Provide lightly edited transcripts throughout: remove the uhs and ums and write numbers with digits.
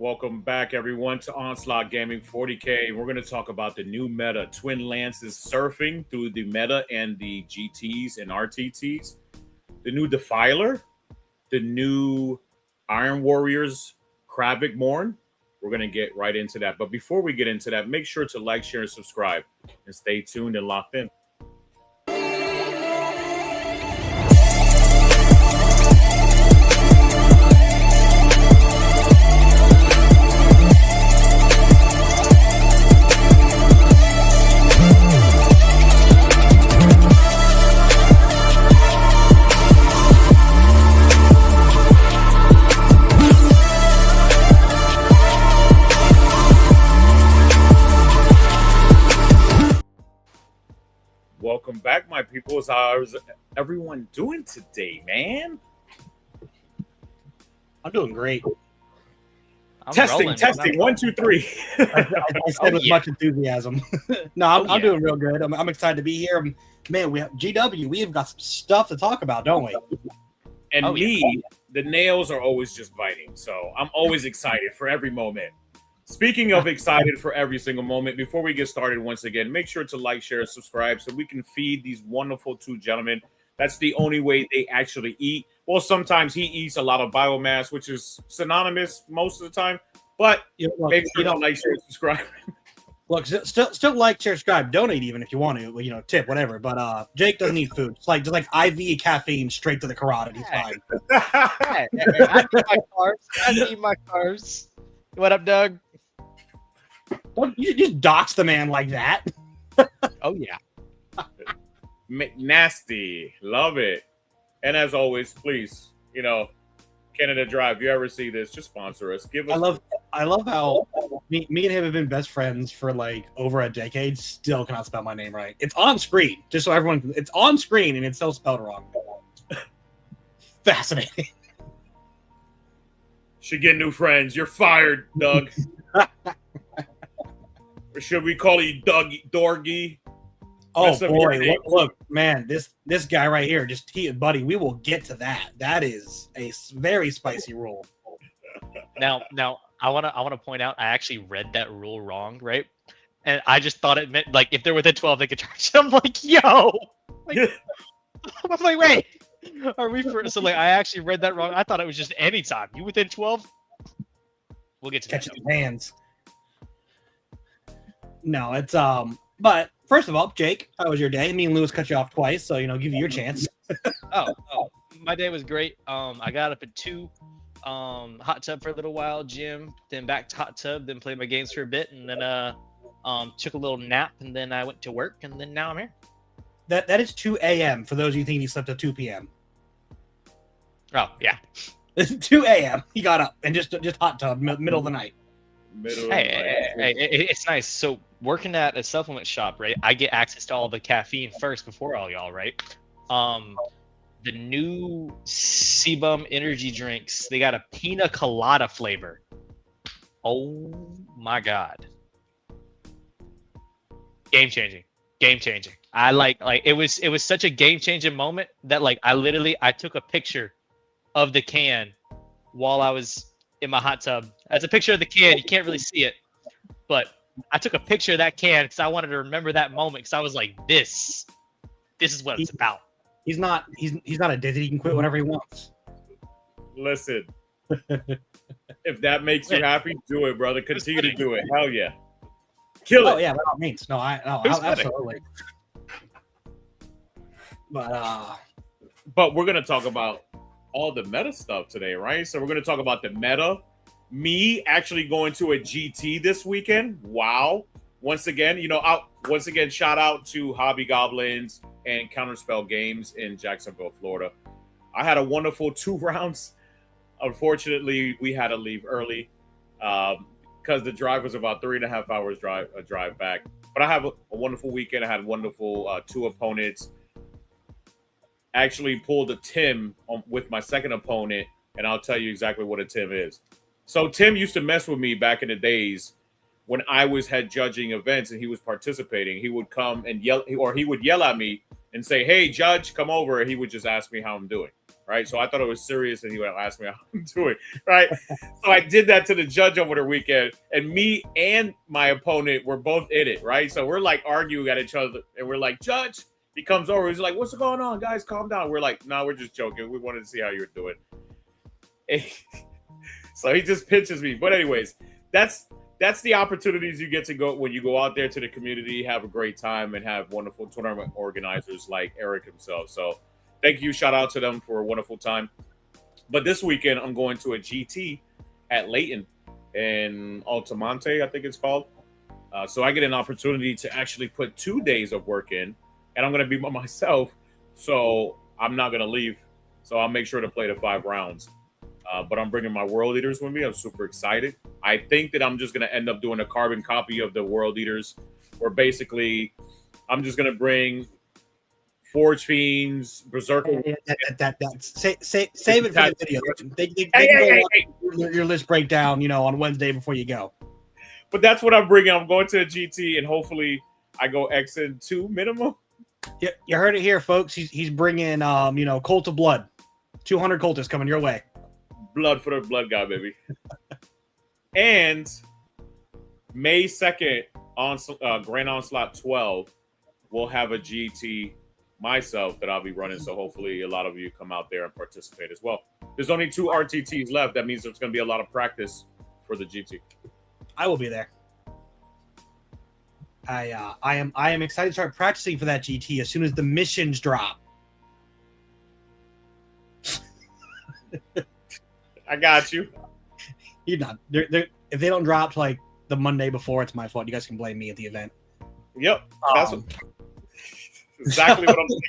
Welcome back, everyone, to Onslaught Gaming 40K. We're going to talk about the new meta, Twin Lances surfing through the meta and the GTs and RTTs, the new Defiler, the new Iron Warriors, Kravik Morn. We're going to get right into that. But before we get into that, make sure to like, share, and subscribe, and stay tuned and locked in. Welcome back, my people. How's everyone doing today, man? I'm doing great. Testing. 1, 2, 3. I said with much enthusiasm. No, I'm doing real good. I'm excited to be here. Man, we have GW. We have got some stuff to talk about, don't we? And the nails are always just biting. So I'm always excited for every moment. Speaking of excited for every single moment, before we get started, once again, make sure to like, share, and subscribe so we can feed these wonderful two gentlemen. That's the only way they actually eat. Well, sometimes he eats a lot of biomass, which is synonymous most of the time. But make sure to like, share, and subscribe. Look, still like, share, subscribe, donate even if you want to, tip, whatever. But Jake doesn't eat food. It's just like IV caffeine straight to the carotid. He's fine. I need my carbs. What up, Doug? Don't you just dox the man like that? Oh yeah. Nasty. Love it. And as always, please, Canada Drive, if you ever see this, just sponsor us. Give us I love how me and him have been best friends for like over a decade. Still cannot spell my name right. It's on screen, just so everyone. It's on screen and it's still spelled wrong. Fascinating. Should get new friends. You're fired, Doug. Or should we call you Dorgy? Oh boy, look, man, this guy right here, buddy, we will get to that. That is a very spicy rule. Now, I wanna point out I actually read that rule wrong, right? And I just thought it meant like if they're within 12, they could charge. I'm like, yo, I'm like, wait, are we for? So like, I actually read that wrong. I thought it was just any time. You within 12? We'll get to catch your hands. No, it's but first of all, Jake, how was your day? Me and Lewis cut you off twice, so give you your chance. oh, my day was great. I got up at 2, hot tub for a little while, gym, then back to hot tub, then played my games for a bit, and then took a little nap, and then I went to work, and then now I'm here. That is 2 a.m. for those of you thinking you slept at 2 p.m. Oh yeah, 2 a.m. He got up and just hot tub middle of the night. Hey, it's nice. So working at a supplement shop, right? I get access to all the caffeine first before all y'all, right? The new Sebum energy drinks, they got a pina colada flavor. Oh my god. Game changing. I like it was such a game changing moment that I took a picture of the can while I was in my hot tub. That's a picture of the can. You can't really see it, but I took a picture of that can because I wanted to remember that moment. Because I was like, "This is what it's about." He's not addicted. He can quit whenever he wants. Listen, if that makes you happy, do it, brother. Continue to do it. Hell yeah, kill it. Oh yeah, by all means. No, absolutely. But we're gonna talk about all the meta stuff today, right? So we're going to talk about the meta. Me actually going to a GT this weekend. Wow. Once again, shout out to Hobby Goblins and Counterspell Games in Jacksonville, Florida. I had a wonderful 2 rounds. Unfortunately, we had to leave early because the drive was about 3.5 hours drive back. But I have a wonderful weekend. I had wonderful 2 opponents. Actually pulled a Tim with my second opponent, and I'll tell you exactly what a Tim is. So Tim used to mess with me back in the days when I was head judging events and he was participating. He would come and yell, or he would yell at me and say, "Hey, judge, come over." And he would just ask me how I'm doing, right? So I thought it was serious, and he would ask me how I'm doing, right? So I did that to the judge over the weekend, and me and my opponent were both in it, right? So we're like arguing at each other, and we're like, Judge. He comes over, he's like, "What's going on, guys? Calm down." We're like, "No, we're just joking. We wanted to see how you're doing." So he just pinches me. But anyways, that's the opportunities you get to go when you go out there to the community, have a great time, and have wonderful tournament organizers like Eric himself. So thank you. Shout out to them for a wonderful time. But this weekend, I'm going to a GT at Layton in Altamonte, I think it's called. So I get an opportunity to actually put 2 days of work in, and I'm going to be by myself. So I'm not going to leave. So I'll make sure to play the 5 rounds. But I'm bringing my world leaders with me. I'm super excited. I think that I'm just going to end up doing a carbon copy of the world leaders, where basically I'm just going to bring Forge Fiends, Berserker. Save it for the video. They can go your list breakdown, on Wednesday before you go. But that's what I'm bringing. I'm going to a GT, and hopefully I go XN2 minimum. Yeah, you heard it here, folks. He's bringing, Cult of Blood. 200 cultists coming your way. Blood for the blood guy, baby. And May 2nd, on Grand Onslaught 12, we'll have a GT myself that I'll be running. So hopefully a lot of you come out there and participate as well. There's only 2 RTTs left. That means there's going to be a lot of practice for the GT. I will be there. I am excited to start practicing for that GT as soon as the missions drop. I got you. You're not. If they don't drop like the Monday before, it's my fault. You guys can blame me at the event. Yep, that's exactly what I'm thinking.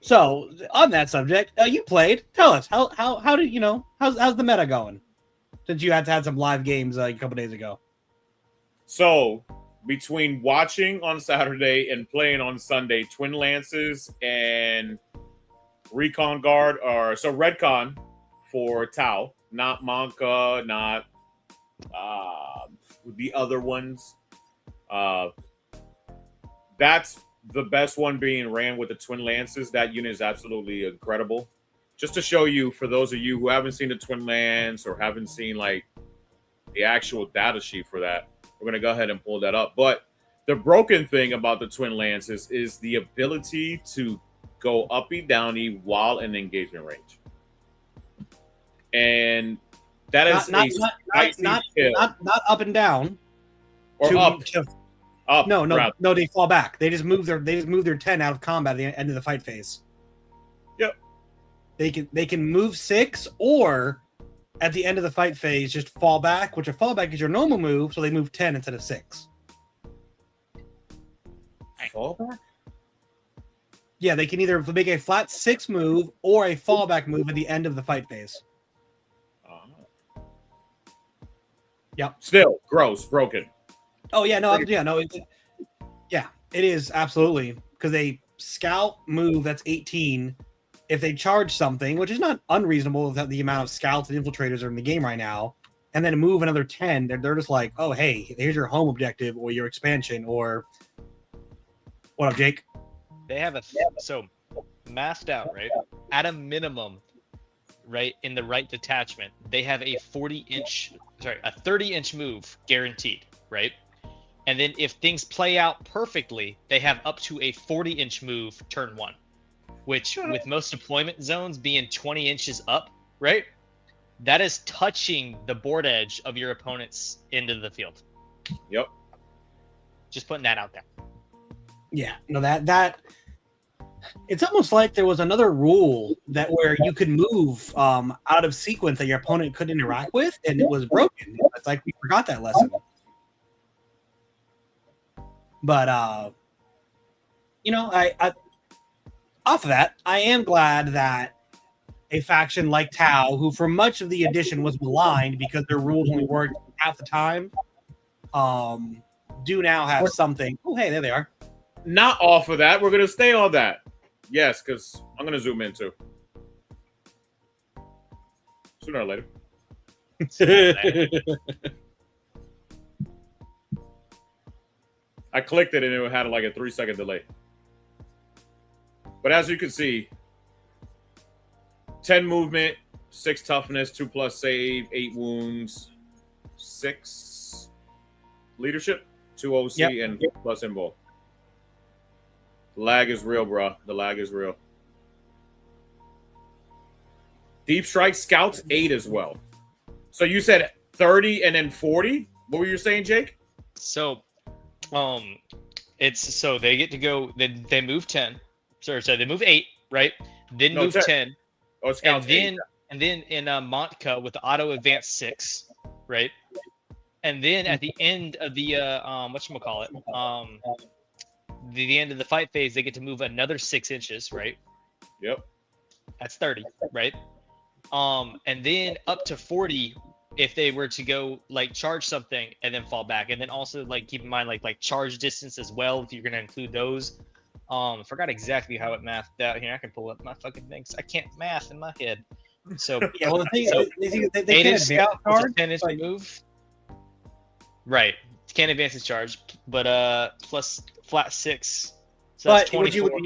So on that subject, you played. Tell us how did how's the meta going? Since you had some live games a couple days ago. So between watching on Saturday and playing on Sunday, Twin Lances and Recon Guard Redcon for Tau, not Monka, not the other ones. That's the best one being ran with the Twin Lances. That unit is absolutely incredible. Just to show you, for those of you who haven't seen the Twin Lance or haven't seen like the actual data sheet for that, we're going to go ahead and pull that up. But the broken thing about the Twin Lances is the ability to go uppy downy while in engagement range. And that is not up and down. Or up. Up. No, they fall back. They just move their 10 out of combat at the end of the fight phase. Yep. They can move 6, or at the end of the fight phase just fall back, which a fallback is your normal move, so they move 10 instead of 6. Fallback? Yeah, they can either make a flat 6 move or a fallback move at the end of the fight phase. Yep. Still gross, broken. Oh yeah, it is absolutely, because they scout move that's 18. If they charge something, which is not unreasonable with the amount of scouts and infiltrators are in the game right now, and then move another 10, they're just like, oh hey, here's your home objective or your expansion or what up, Jake? They have so masked out, right? At a minimum, right, in the right detachment, they have a 30-inch move guaranteed, right? And then if things play out perfectly, they have up to a 40-inch move turn 1, which with most deployment zones being 20 inches up, right? That is touching the board edge of your opponent's end of the field. Yep. Just putting that out there. Yeah, no, that it's almost like there was another rule that where you could move out of sequence that your opponent couldn't interact with, and it was broken. It's like we forgot that lesson. But I off of that, I am glad that a faction like Tau, who for much of the edition was maligned because their rules only worked half the time, do now have something. Oh, hey, there they are. Not off of that. We're going to stay on that. Yes, because I'm going to zoom in too. Sooner or later. I clicked it and it had like a 3-second delay. But as you can see, 10 movement, 6 toughness, 2+ save, 8 wounds, 6 leadership, 2 OC, and plus invul. The lag is real, bro. The lag is real. Deep Strike Scouts 8 as well. So you said 30 and then 40? What were you saying, Jake? So, it's so they get to go. They move 10. So they move 8, right? Then move 10. Oh, Scouts and then in Montka with the auto advance 6, right? And then at the end of the whatchamacallit, the end of the fight phase, they get to move another 6 inches, right? Yep. That's 30, right? And then up to 40 if they were to go like charge something and then fall back. And then also like keep in mind like charge distance as well if you're gonna include those. I forgot exactly how it mathed out here. I can pull up my fucking things. I can't math in my head. So yeah, well the thing so is they can't scout charge 10 inch move. Right. Can't advance its charge, but plus flat 6. So that's 24.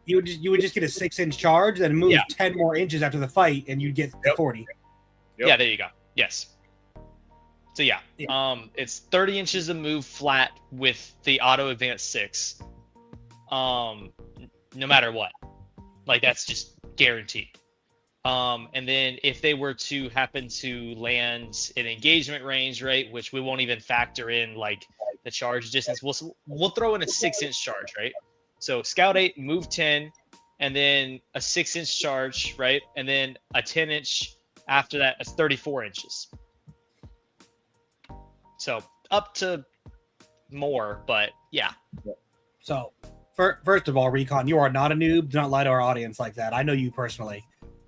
You would just get a 6-inch charge, then move 10 more inches after the fight, and you'd get to 40. Yep. Yeah, there you go. Yes. So it's 30 inches of move flat with the auto advance 6. No matter what, like that's just guaranteed. And then if they were to happen to land in engagement range, right, which we won't even factor in like the charge distance, we'll throw in a 6-inch charge, right? So Scout 8, move 10, and then a 6-inch charge, right? And then a 10-inch after that, it's 34 inches. So up to more, but yeah. So first of all, Recon, you are not a noob. Do not lie to our audience like that. I know you personally.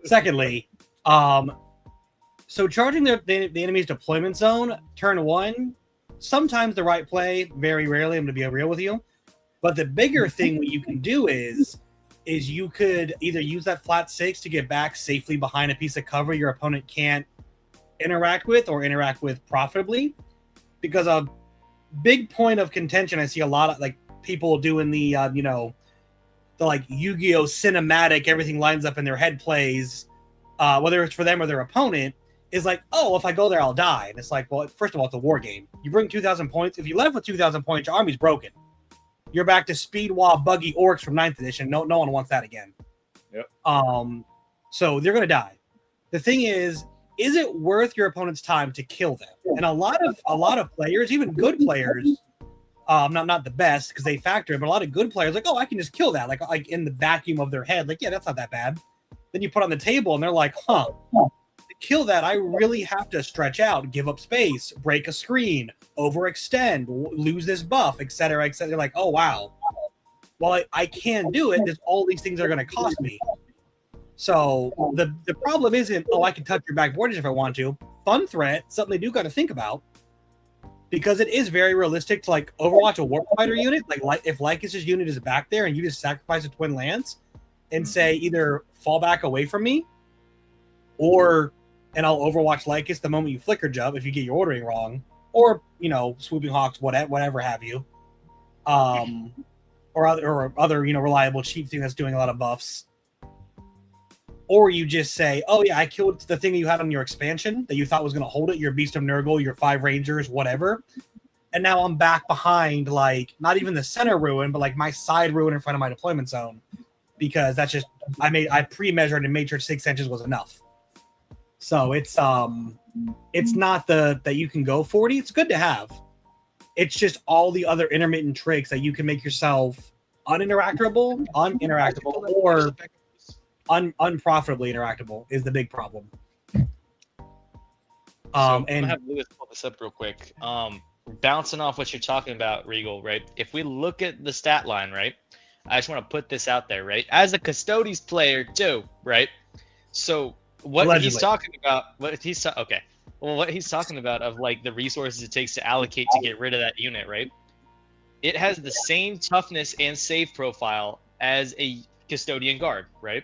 Secondly, so charging the enemy's deployment zone, turn 1, sometimes the right play, very rarely, I'm going to be real with you. But the bigger thing what you can do is you could either use that flat 6 to get back safely behind a piece of cover your opponent can't interact with or interact with profitably. Because a big point of contention, I see a lot of like people doing the the like Yu-Gi-Oh cinematic, everything lines up in their head plays, whether it's for them or their opponent, is like, oh, if I go there, I'll die. And it's like, well, first of all, it's a war game. You bring 2,000 points. If you left with 2,000 points, your army's broken. You're back to speed wall buggy orcs from 9th edition. No one wants that again. Yep. So they're gonna die. The thing is it worth your opponent's time to kill them? And a lot of players, even good players, not the best because they factor it, but a lot of good players like, oh, I can just kill that, like in the vacuum of their head, like, yeah, that's not that bad. Then you put on the table and they're like, to kill that, I really have to stretch out, give up space, break a screen, overextend, lose this buff, etc., etc. They're like, oh wow, well, I can do it. There's all these things are going to cost me. So the problem isn't, oh, I can touch your back borders if I want to. Fun threat, something they do got to think about. Because it is very realistic to like Overwatch a Warfighter unit. Like if Lycus's unit is back there and you just sacrifice a Twin Lance and say either fall back away from me, and I'll Overwatch Lycus the moment you flicker jump if you get your ordering wrong, or Swooping Hawks, whatever have you, or other reliable cheap thing that's doing a lot of buffs. Or you just say, oh yeah, I killed the thing you had on your expansion that you thought was going to hold it, your Beast of Nurgle, your 5 Rangers, whatever. And now I'm back behind, like, not even the center ruin, but like my side ruin in front of my deployment zone. Because that's just, I pre-measured and made sure 6 inches was enough. So it's not that you can go 40. It's good to have. It's just all the other intermittent tricks that you can make yourself uninteractable, or unprofitably interactable is the big problem. And I'm gonna have Lewis pull this up real quick. Bouncing off what you're talking about, Regal, right? If we look at the stat line, right? I just want to put this out there, right? As a Custodes player too, right? So what Allegedly. he's talking about, what he's talking about of like the resources it takes to allocate to get rid of that unit, right? It has the same toughness and save profile as a Custodian Guard, right?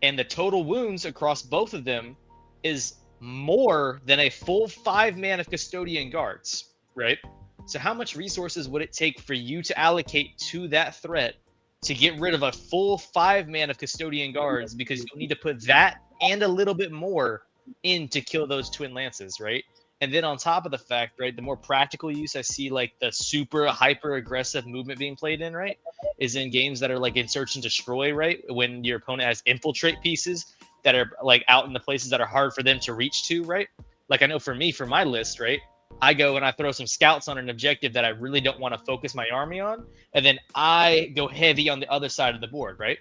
And the total wounds across both of them is more than a full 5 man of Custodian Guards, right? So how much resources would it take for you to allocate to that threat to get rid of a full 5 man of Custodian Guards, because you'll need to put that and a little bit more in to kill those twin lances, right? And then on top of the fact, right, the more practical use I see like the super hyper aggressive movement being played in, right, is in games that are like in search and destroy, right? When your opponent has infiltrate pieces that are like out in the places that are hard for them to reach to, right? Like I know for me, for my list, right, I go and I throw some scouts on an objective that I really don't want to focus my army on, and then I go heavy on the other side of the board, right?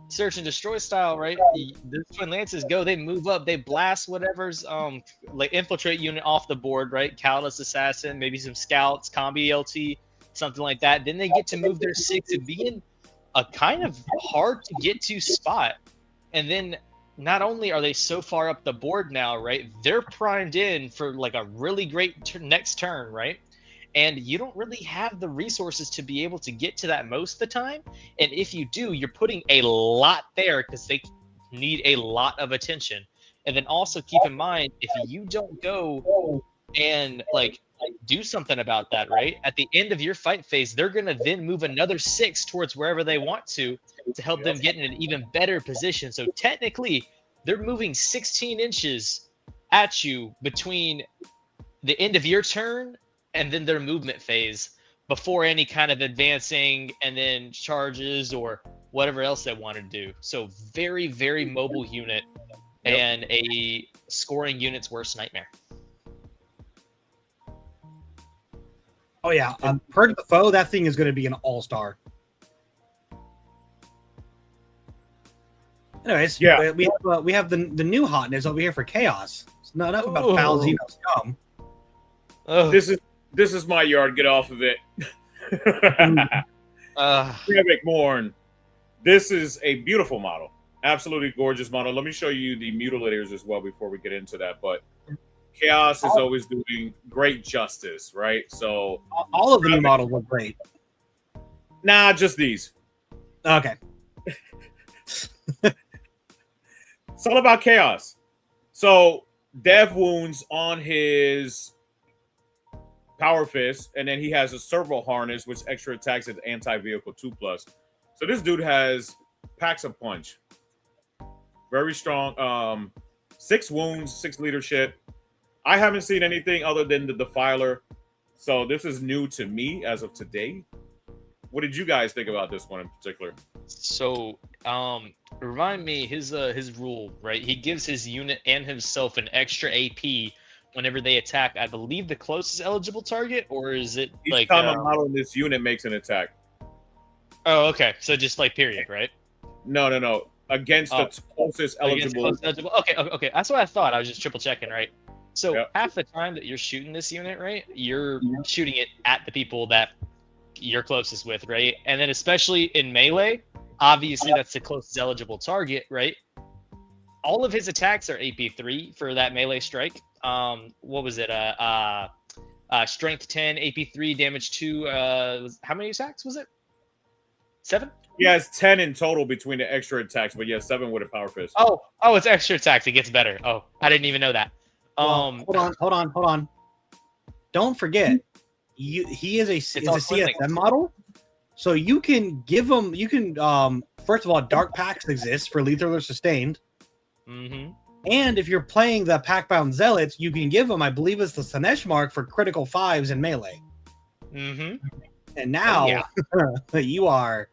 Search and destroy style, right? The twin lances go, they move up, they blast whatever's like infiltrate unit off the board, right? Callous assassin, maybe some scouts, combi LT, something like that. Then they get to move their 6 and be in a kind of hard to get to spot. And then not only are they so far up the board now, right? They're primed in for like a really great next turn, right? And you don't really have the resources to be able to get to that most of the time. And if you do, you're putting a lot there because they need a lot of attention. And then also keep in mind, if you don't go and like do something about that, right? At the end of your fight phase, they're going to then move another 6 towards wherever they want to help them get in an even better position. So technically, they're moving 16 inches at you between the end of your turn and then their movement phase before any kind of advancing and then charges or whatever else they want to do. So very, very mobile unit and a scoring unit's worst nightmare. Oh yeah, Purge the Foe, that thing is going to be an all-star. Anyways, yeah, we have the new hotness over here for Chaos. It's not enough about foul Xeno scum. This is my yard. Get off of it. Morn. This is a beautiful model. Absolutely gorgeous model. Let me show you the mutilators as well before we get into that. But Chaos is always doing great justice, right? So all of the new models look great. Nah, just these. Okay. It's all about Chaos. So dev wounds on his Power Fist, and then he has a servo harness, which extra attacks at anti-vehicle 2+. So this dude has packs of punch. Very strong. 6 wounds, 6 leadership. I haven't seen anything other than the Defiler. So this is new to me as of today. What did you guys think about this one in particular? So, remind me his rule, right? He gives his unit and himself an extra AP whenever they attack. I believe the closest eligible target, or is it each like time a model in this unit makes an attack? Oh, okay. So just like period, right? No. Against the closest eligible. Okay. That's what I thought. I was just triple checking, right? So half the time that you're shooting this unit, right, you're shooting it at the people that you're closest with, right? And then especially in melee, obviously that's the closest eligible target, right? All of his attacks are AP3 for that melee strike. What was it? Strength 10, AP3, damage 2. How many attacks was it? 7? Yeah, it's 10 in total between the extra attacks, but yeah, 7 with a Power Fist. Oh, it's extra attacks. It gets better. Oh, I didn't even know that. Hold on. Don't forget, he is a CSM model, so you can give him. You can first of all, dark packs exist for lethal or sustained. Mm-hmm. And if you're playing the pack-bound zealots, you can give them, I believe it's the Slanesh mark for critical 5s in melee. Mm-hmm. And now you are,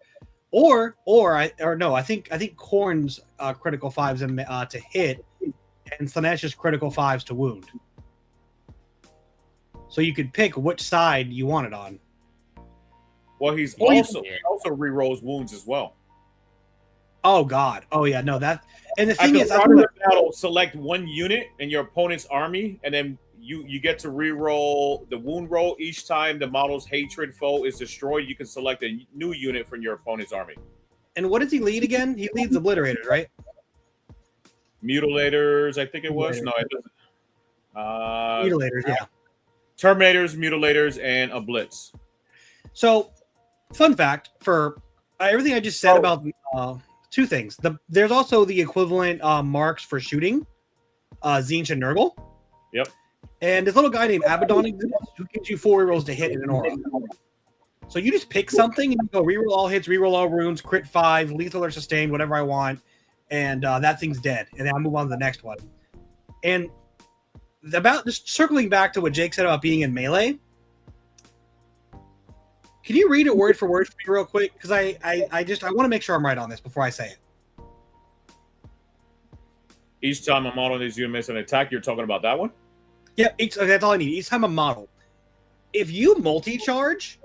I think Korn's critical 5s to hit, and Slanesh's critical 5s to wound. So you could pick which side you want it on. Well, he also rerolls wounds as well. Oh God! Oh yeah, no that. And the thing is, battle, select one unit in your opponent's army, and then you get to reroll the wound roll each time the model's hatred foe is destroyed. You can select a new unit from your opponent's army. And what does he lead again? He leads Obliterators, right? Mutilators, I think it was. No, it doesn't. Mutilators, yeah. Terminators, Mutilators, and a Blitz. So, fun fact for everything I just said about 2 things. There's also the equivalent marks for shooting, Zinch and Nurgle. Yep. And this little guy named Abaddon exists who gives you 4 rerolls to hit in an aura. So you just pick something and you go reroll all hits, reroll all wounds, crit 5, lethal or sustained, whatever I want. and that thing's dead. And then I move on to the next one. And about just circling back to what Jake said about being in melee. Can you read it word for word for me real quick? Because I want to make sure I'm right on this before I say it. Each time a model needs you to miss an attack, you're talking about that one? Yeah, that's all I need. Each time a model. If you multi-charge,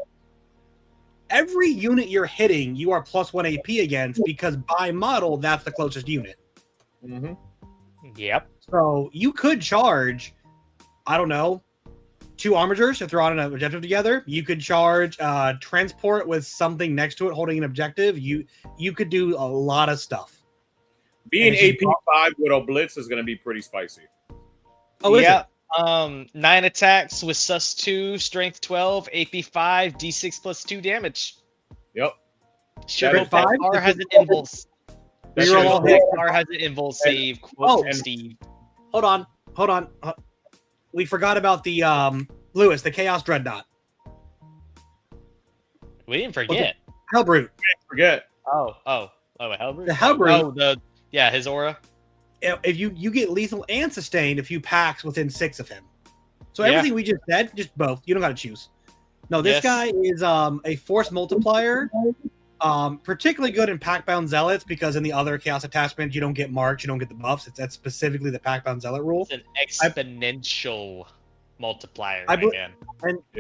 every unit you're hitting, you are plus 1 AP against, because by model, that's the closest unit. Mm-hmm. Yep. So you could charge, I don't know, 2 armigers if they're on an objective together. You could charge transport with something next to it holding an objective. You could do a lot of stuff. Being AP5 with a blitz is going to be pretty spicy. Oh, is it? 9 attacks with sus 2, strength 12, AP 5, D6 plus 2 damage. Yep. Sugar five? Bar has an impulse. That Sugar shit is Fat Bar has an impulse save. Quote from and- Steve. Hold on. We forgot about the Lewis, the Chaos Dreadnought. We didn't forget. Hellbrute. Forget. Oh, Hellbrute. The Hellbrute. Oh, his aura. If you get lethal and sustained if you packs within 6 of him. So everything we just said, just both. You don't got to choose. No, this guy is a force multiplier. Particularly good in pack-bound zealots, because in the other chaos attachments you don't get marks, you don't get the buffs. That's specifically the pack-bound zealot rule. It's an exponential multiplier. I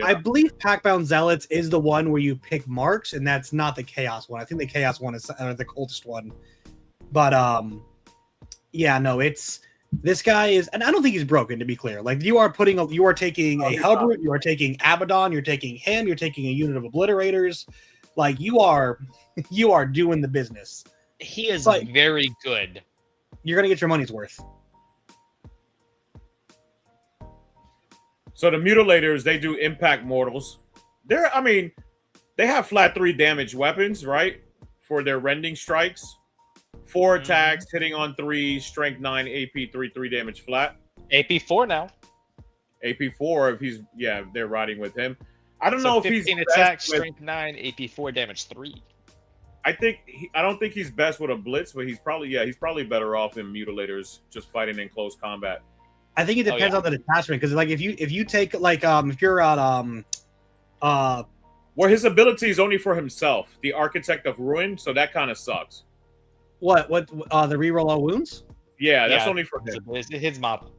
I believe pack-bound zealots is the one where you pick marks, and that's not the chaos one. I think the chaos one is the cultist one. But yeah, no, it's this guy is, and I don't think he's broken, to be clear. Like you are taking a Hellbrute, you are taking Abaddon, you're taking him, you're taking a unit of obliterators. Like you are doing the business. He is But very good. you're gonna get your money's worth. So the mutilators, they do impact mortals. They have flat 3 damage weapons, right? For their rending strikes. 4 attacks, hitting on 3, strength 9, AP 3 damage flat. AP 4 now. AP 4 if they're riding with him. I don't know if he's 15 best attacks, with- strength 9, AP 4 damage 3. I don't think he's best with a blitz, but he's probably better off than mutilators just fighting in close combat. I think it depends on the detachment, because like if you take like if you're at Where his ability is only for himself, the Architect of Ruin, so that kind of sucks. what the reroll all wounds. Yeah, that's only for him. It's his mob.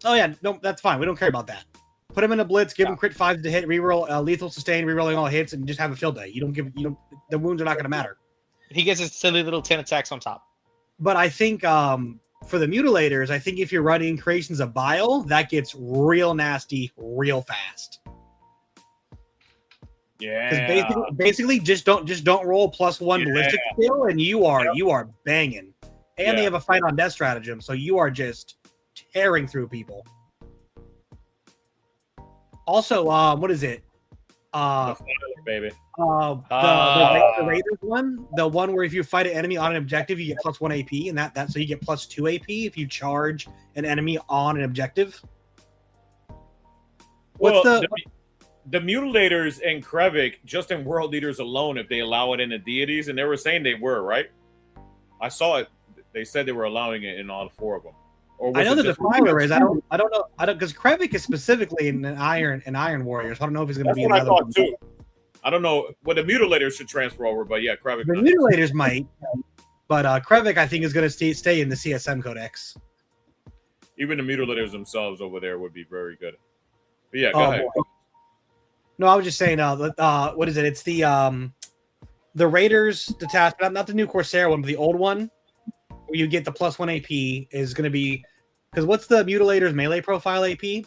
Oh yeah, no, that's fine. We don't care about that. Put him in a blitz, give him crit 5 to hit, reroll lethal sustain, rerolling all hits, and just have a field day. The wounds are not going to matter. He gets his silly little 10 attacks on top. But I think for the mutilators, I think if you're running Creations of Bile, that gets real nasty real fast. Yeah. Basically just don't roll +1 ballistic skill, and you are banging. And they have a fight on death stratagem, so you are just tearing through people. Also, what is it? Baby. The Raiders one, the one where if you fight an enemy on an objective, you get +1 AP, and that so you get +2 AP if you charge an enemy on an objective. Well, the mutilators and Krevik, just in world leaders alone, if they allow it in the deities, and they were saying they were, right? I saw it. They said they were allowing it in all 4 of them. Or I know the Defiler is. I don't know. Because Krevik is specifically in Iron Warriors. I don't know if he's going to be in what I another thought one. too. I don't know. Well, the mutilators should transfer over, but yeah, Krevik. The mutilators might, but Krevik I think is going to stay in the CSM Codex. Even the mutilators themselves over there would be very good. But yeah, go ahead. Boy. No, I was just saying. What is it? It's the Raiders detachment, not the new Corsair one, but the old one, where you get the +1 AP is going to be, because what's the mutilators melee profile AP?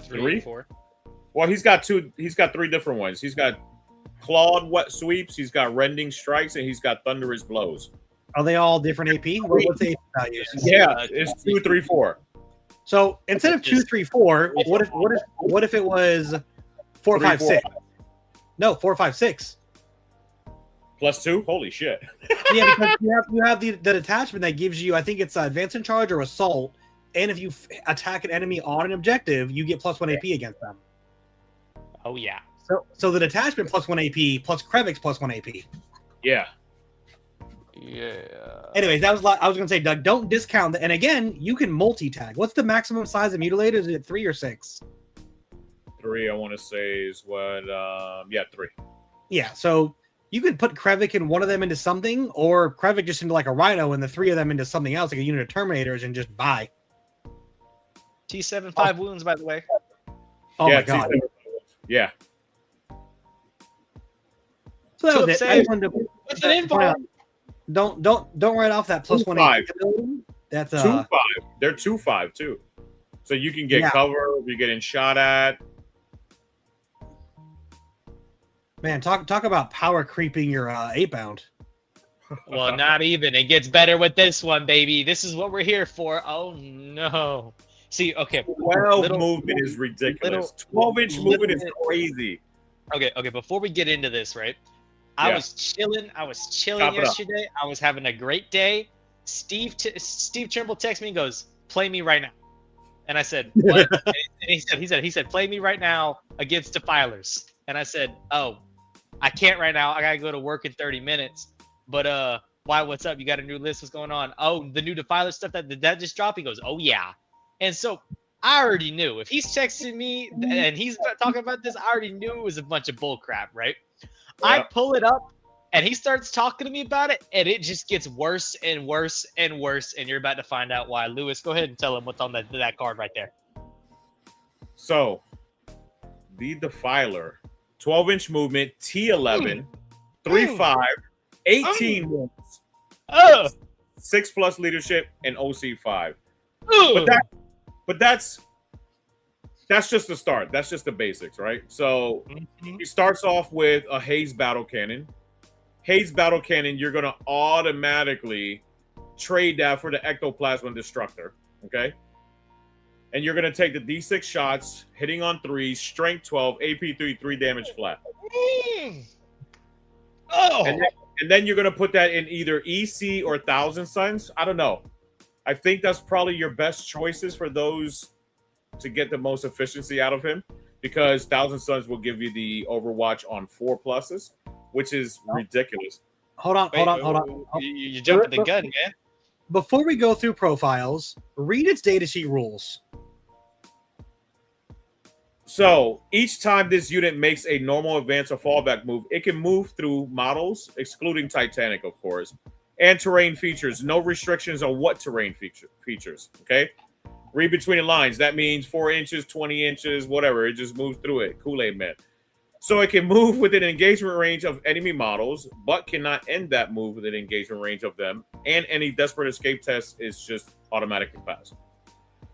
3, 4. Well, he's got 3 different ones. He's got clawed wet sweeps, he's got rending strikes, and he's got thunderous blows. Are they all different AP? What's the AP values? Yeah, it's 2, 3, 4. So instead of 2, 3, 4, what if it was 4, 5, 6? No, 4, 5, 6. +2? Holy shit. Yeah, because you have the detachment that gives you, I think it's advance in charge or assault, and if you attack an enemy on an objective, you get +1 AP against them. Oh yeah. So the detachment +1 AP plus Krevik's +1 AP. Yeah. Yeah. Anyways, I was gonna say, Doug, don't discount that. And again, you can multi-tag. What's the maximum size of mutilator? Is it 3 or 6? 3, I want to say, is what. 3. Yeah, so you could put Krevik and one of them into something, or Krevik just into like a Rhino, and the 3 of them into something else, like a unit of Terminators, and just buy. T7 5 wounds, by the way. Oh my god! Yeah. So that was it. I just wanted to What's an info? Don't write off that plus 1 5. ability. That's 2-5. They're 2-5 too, so you can get cover if you're getting shot at. Man, talk about power creeping your 8-bound. Well, not even. It gets better with this one, baby. This is what we're here for. Oh no. See, okay. 12 movement is ridiculous. 12-inch movement is crazy. Okay. Before we get into this, right? I was chilling yesterday. I was having a great day. Steve Trimble texts me and goes, "Play me right now." And I said, "What?" And he said, "Play me right now against Defilers." And I said, "Oh, I can't right now. I gotta go to work in 30 minutes." But why? What's up? You got a new list? What's going on? Oh, the new Defiler stuff that just dropped. He goes, "Oh yeah." And so I already knew if he's texting me and he's talking about this, I already knew it was a bunch of bull crap, right? Yeah. I pull it up and he starts talking to me about it, and it just gets worse and worse and worse. And you're about to find out why. Lewis, go ahead and tell him what's on that card right there. So, the Defiler, 12-inch movement, T11, 3-5, 18 wounds, 6+ leadership, and OC5. But that's just the start. That's just the basics, right? So he starts off with a Haze Battle Cannon. Haze Battle Cannon, you're going to automatically trade that for the Ectoplasma Destructor, okay? And you're going to take the D6 shots, hitting on 3, strength 12, AP 3 damage flat. And then you're going to put that in either EC or Thousand Suns. I don't know. I think that's probably your best choices for those to get the most efficiency out of him, because Thousand Suns will give you the Overwatch on 4+, which is ridiculous. Hold on. You jumping the gun, man. Before we go through profiles, read its datasheet rules. So each time this unit makes a normal advance or fallback move, it can move through models, excluding Titanic, of course, and terrain features. No restrictions on what terrain features, okay? Read between the lines. That means 4 inches, 20 inches, whatever. It just moves through it. Kool-Aid Man. So it can move within engagement range of enemy models, but cannot end that move within engagement range of them. And any desperate escape test is just automatically passed.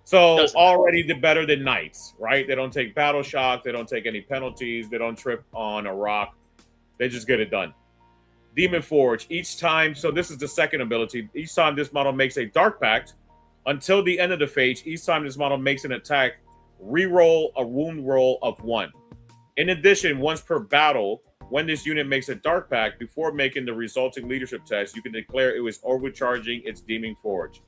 So already the better than Knights, right? They don't take battle shock. They don't take any penalties. They don't trip on a rock. They just get it done. Demon Forge, each time, so this is the second ability. Each time this model makes a Dark Pact, until the end of the phase, each time this model makes an attack, reroll a wound roll of 1. In addition, once per battle, when this unit makes a Dark Pact, before making the resulting leadership test, you can declare it was overcharging its Demon Forge.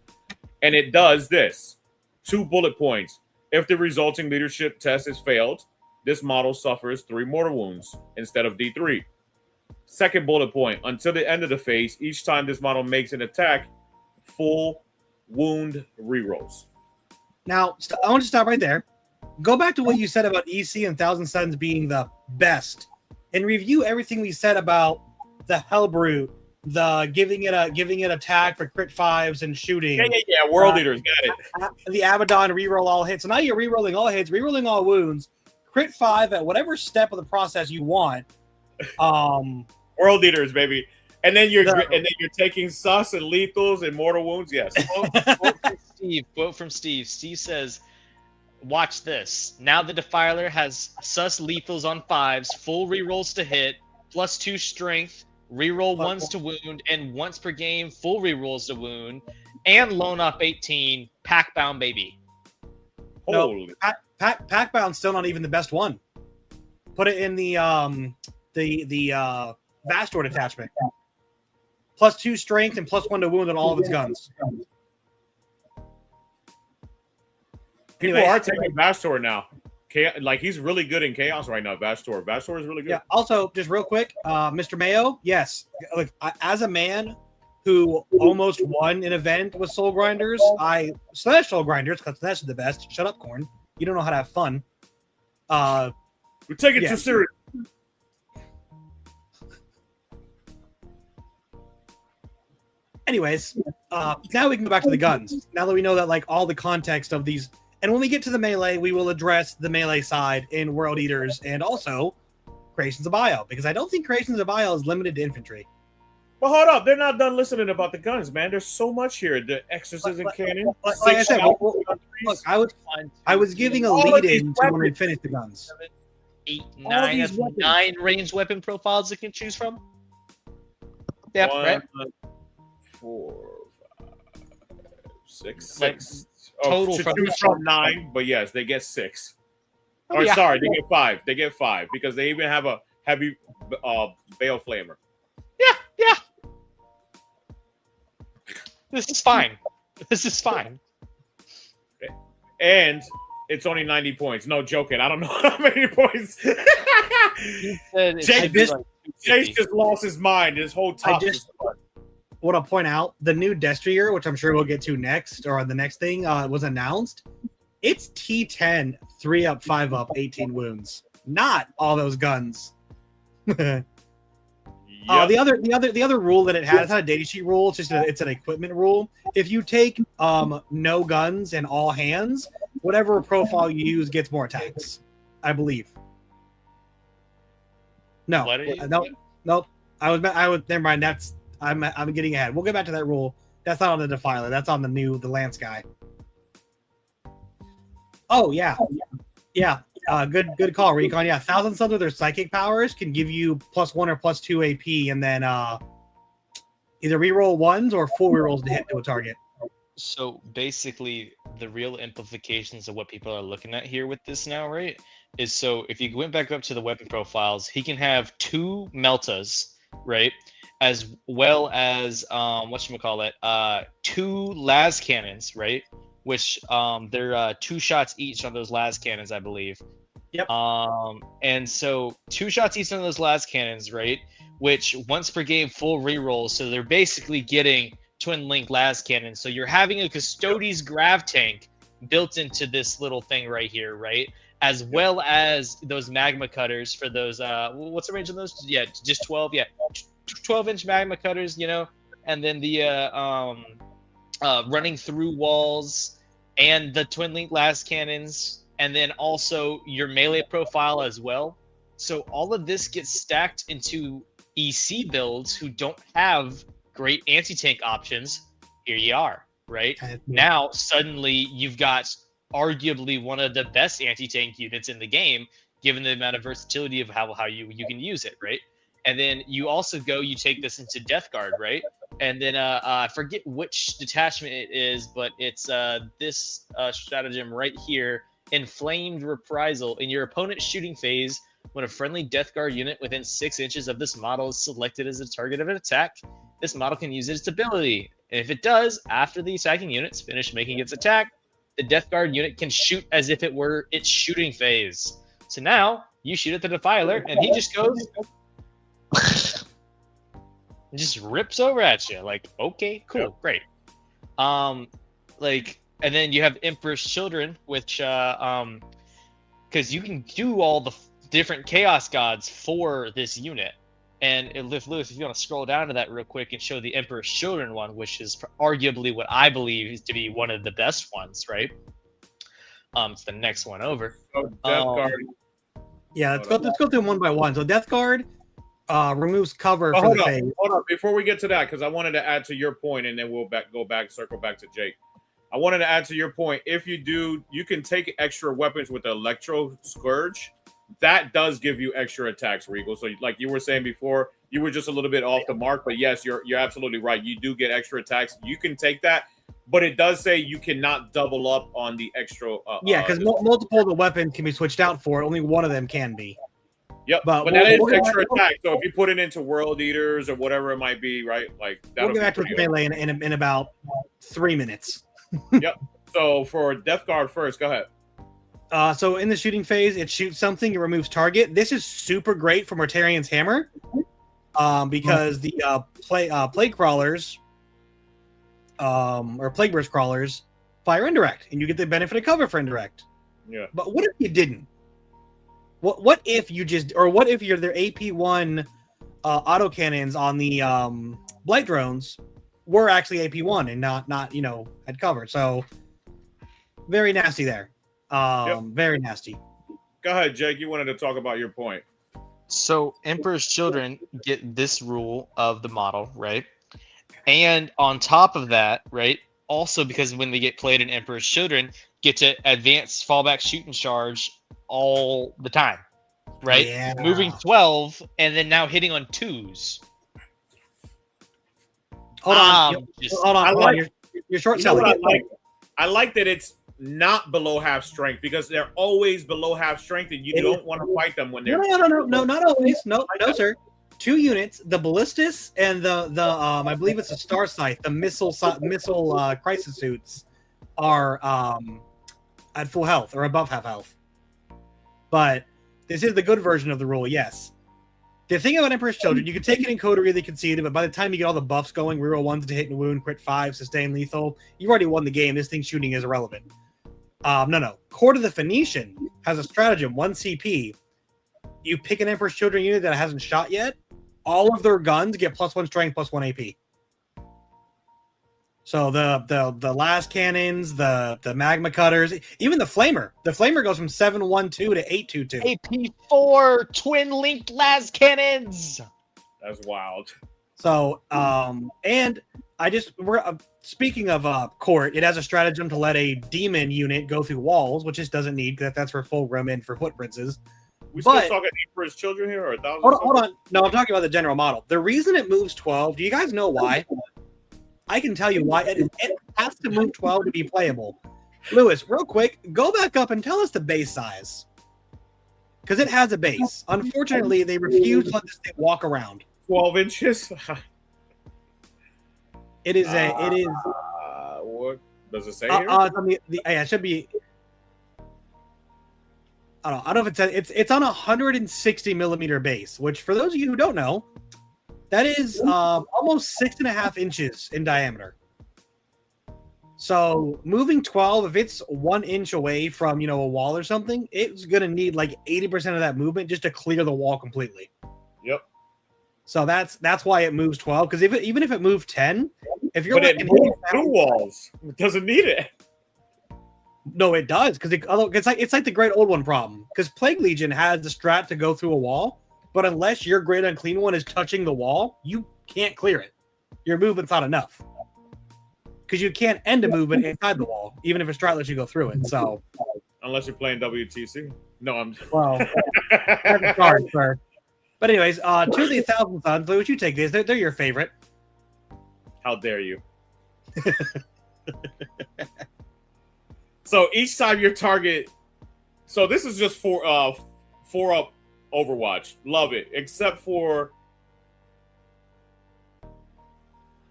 And it does this. 2 bullet points. If the resulting leadership test is failed, this model suffers 3 mortal wounds instead of D3. Second bullet point. Until the end of the phase, each time this model makes an attack, full wound rerolls. Now, I want to stop right there. Go back to what you said about EC and Thousand Suns being the best, and review everything we said about the Hellbrute, the giving it attack for crit 5s and shooting. Yeah. World Eaters, got it. The Abaddon reroll all hits. So now you're rerolling all hits, rerolling all wounds, crit 5 at whatever step of the process you want. World Eaters, baby. And then you're taking sus and lethals and mortal wounds. Yes. Quote from Steve. Steve says, "Watch this. Now the Defiler has sus lethals on 5s, full rerolls to hit, +2 strength, reroll 1s to wound, and once per game, full rerolls to wound, and loan off 18. Pack bound, baby." Holy. No, pack bound's still not even the best one. Put it in the Vastor detachment. +2 strength and +1 to wound on all of its guns. People are taking Vastor now. Like, he's really good in Chaos right now, Vastor. Vastor is really good. Yeah. Also, just real quick, Mr. Mayo, yes. Look, as a man who almost won an event with Soul Grinders. I slash Soul Grinders because that's the best. Shut up, Corn. You don't know how to have fun. We take it yeah. too serious. Anyways, now we can go back to the guns. Now that we know that like all the context of these, and when we get to the melee, we will address the melee side in World Eaters and also Creations of Bile, because I don't think Creations of Bile is limited to infantry. Well, hold up. They're not done listening about the guns, man. There's so much here. The Exorcism Cannon. Like I said, look, I was giving a lead in to when we finish the guns. 8, 9, that's 9 ranged weapon profiles you can choose from. Yeah, right. 4, 5, 6, Like, 6. total To from- choose from 9, but yes, they get 6. Oh, Or yeah. sorry, they get 5. They get 5 because they even have a heavy Bale Flamer. Yeah. This is fine. This is fine. And it's only 90 points. No, joking. I don't know how many points. He said it Jake, should be this- like Chase 250. just lost his mind. His whole top is Want to point out the new Destrier, which I'm sure we'll get to next or on the next thing, was announced. It's T10, 3 up, 5 up, 18 wounds. Not all those guns. Yep. The other rule that it has, it's not a data sheet rule, it's just it's an equipment rule. If you take no guns and all hands, whatever profile you use gets more attacks, I believe. No, What are you nope. I was never mind. I'm getting ahead. We'll get back to that rule. That's not on the Defiler. That's on the Lance guy. Oh yeah. Good call, Recon. Yeah, Thousand Suns with their psychic powers can give you +1 or +2 AP, and then either reroll ones or full rerolls to hit to a target. So basically, the real implications of what people are looking at here with this now, right? Is so if you went back up to the weapon profiles, he can have 2 Meltas, right? As well as whatchamacallit, 2 las cannons, right? Which they're 2 shots each on those las cannons, I believe. Yep. And so 2 shots each on those las cannons, right? Which once per game full rerolls, so they're basically getting twin link las cannons. So you're having a Custodes grav tank built into this little thing right here, right? As well as those magma cutters for those what's the range of those? Yeah, just 12. Yeah, 12-inch magma cutters, you know, and then the running through walls and the twin link las cannons, and then also your melee profile as well. So all of this gets stacked into EC builds who don't have great anti-tank options. Here you are, right? Now suddenly you've got arguably one of the best anti-tank units in the game, given the amount of versatility of how you can use it, right? And then you also you take this into Death Guard, right? And then I forget which detachment it is, but it's this stratagem right here: Inflamed Reprisal. In your opponent's shooting phase, when a friendly Death Guard unit within 6 inches of this model is selected as a target of an attack, this model can use its ability. And if it does, after the attacking unit's finished making its attack, the Death Guard unit can shoot as if it were its shooting phase. So now you shoot at the Defiler, and he just goes. It just rips over at you. Like, okay, cool, great. And then you have Emperor's Children, which because you can do all the different Chaos Gods for this unit. And if Lewis, if you want to scroll down to that real quick and show the Emperor's Children one, which is arguably what I believe is to be one of the best ones, right? It's the next one over. So Death Guard. Yeah, let's go through them one by one. So Death Guard removes cover for the phase. Hold on. Before we get to that, because I wanted to add to your point, and then we'll circle back to Jake. I wanted to add to your point. If you do, you can take extra weapons with the Electro Scourge. That does give you extra attacks, Regal. So, like you were saying before, you were just a little bit off the mark. But yes, you're absolutely right. You do get extra attacks. You can take that, but it does say you cannot double up on the extra. Because multiple of the weapons can be switched out for it. Only one of them can be. Yep, but that is extra attack. So if you put it into World Eaters or whatever it might be, right? Like we'll get back to the melee in about 3 minutes. Yep. So for Death Guard first, go ahead. So in the shooting phase, it shoots something, it removes target. This is super great for Mortarian's Hammer, because the plague crawlers or Plague Burst crawlers fire indirect, and you get the benefit of cover for indirect. Yeah. But what if you didn't? What if you just, or what if their AP1 autocannons on the blight drones were actually AP1 and not had cover? So very nasty there. Very nasty. Go ahead, Jake. You wanted to talk about your point. So Emperor's Children get this rule of the model, right? And on top of that, right, also because when they get played in Emperor's Children, get to advance, fallback, shoot, and charge all the time, right? Yeah. Moving 12 and then now hitting on 2s. Hold on. Hold on. like- You're short You know selling. what I like that it's not below half strength because they're always below half strength, and you don't want to fight them when they're No, not always. No, sir. 2 units, the ballistas and the I believe it's a star scythe, the missile crisis suits are at full health or above half health. But this is the good version of the rule, yes. The thing about Emperor's Children, you can take it in code or really concede it, but by the time you get all the buffs going, reroll 1s to hit and wound, crit 5, sustain lethal, you've already won the game. This thing shooting is irrelevant. No. Court of the Phoenician has a stratagem, 1 CP. You pick an Emperor's Children unit that hasn't shot yet, all of their guns get +1 strength, +1 AP. So the last cannons, the magma cutters, even the flamer. The flamer goes from 712 to 822. AP4 twin linked las cannons. That's wild. So and we're speaking of court, it has a stratagem to let a demon unit go through walls, which just doesn't need because that's for Fulgrim and for Foot Princes. We still talking Emperor's Children here, or 1,000? Hold on. No, I'm talking about the general model. The reason it moves 12, do you guys know why? I can tell you why. It has to move 12 to be playable. Lewis, real quick, go back up and tell us the base size. Because it has a base. Unfortunately, they refuse to let this thing walk around. 12 inches? It is what does it say here? here? It should be. I don't know if it says it's on a 160 millimeter base, which for those of you who don't know, that is almost 6.5 inches in diameter. So moving 12, if it's 1 inch away from a wall or something, it's gonna need like 80% of that movement just to clear the wall completely. Yep. So that's why it moves 12. Because even if it moved 10, if you're it moves through walls, it doesn't need it. No, it does, because it's like the Great Old One problem. Because Plague Legion has the strat to go through a wall, but unless your Great Unclean One is touching the wall, you can't clear it. Your movement's not enough. Because you can't end a movement inside the wall, even if a strat lets you go through it. So, unless you're playing WTC. No, I'm. Well, sorry, sir. But anyways, to the 1,000 Suns, Lewis, you take these. They're your favorite. How dare you? So each time your target, so this is just for 4-up Overwatch. Love it, except for.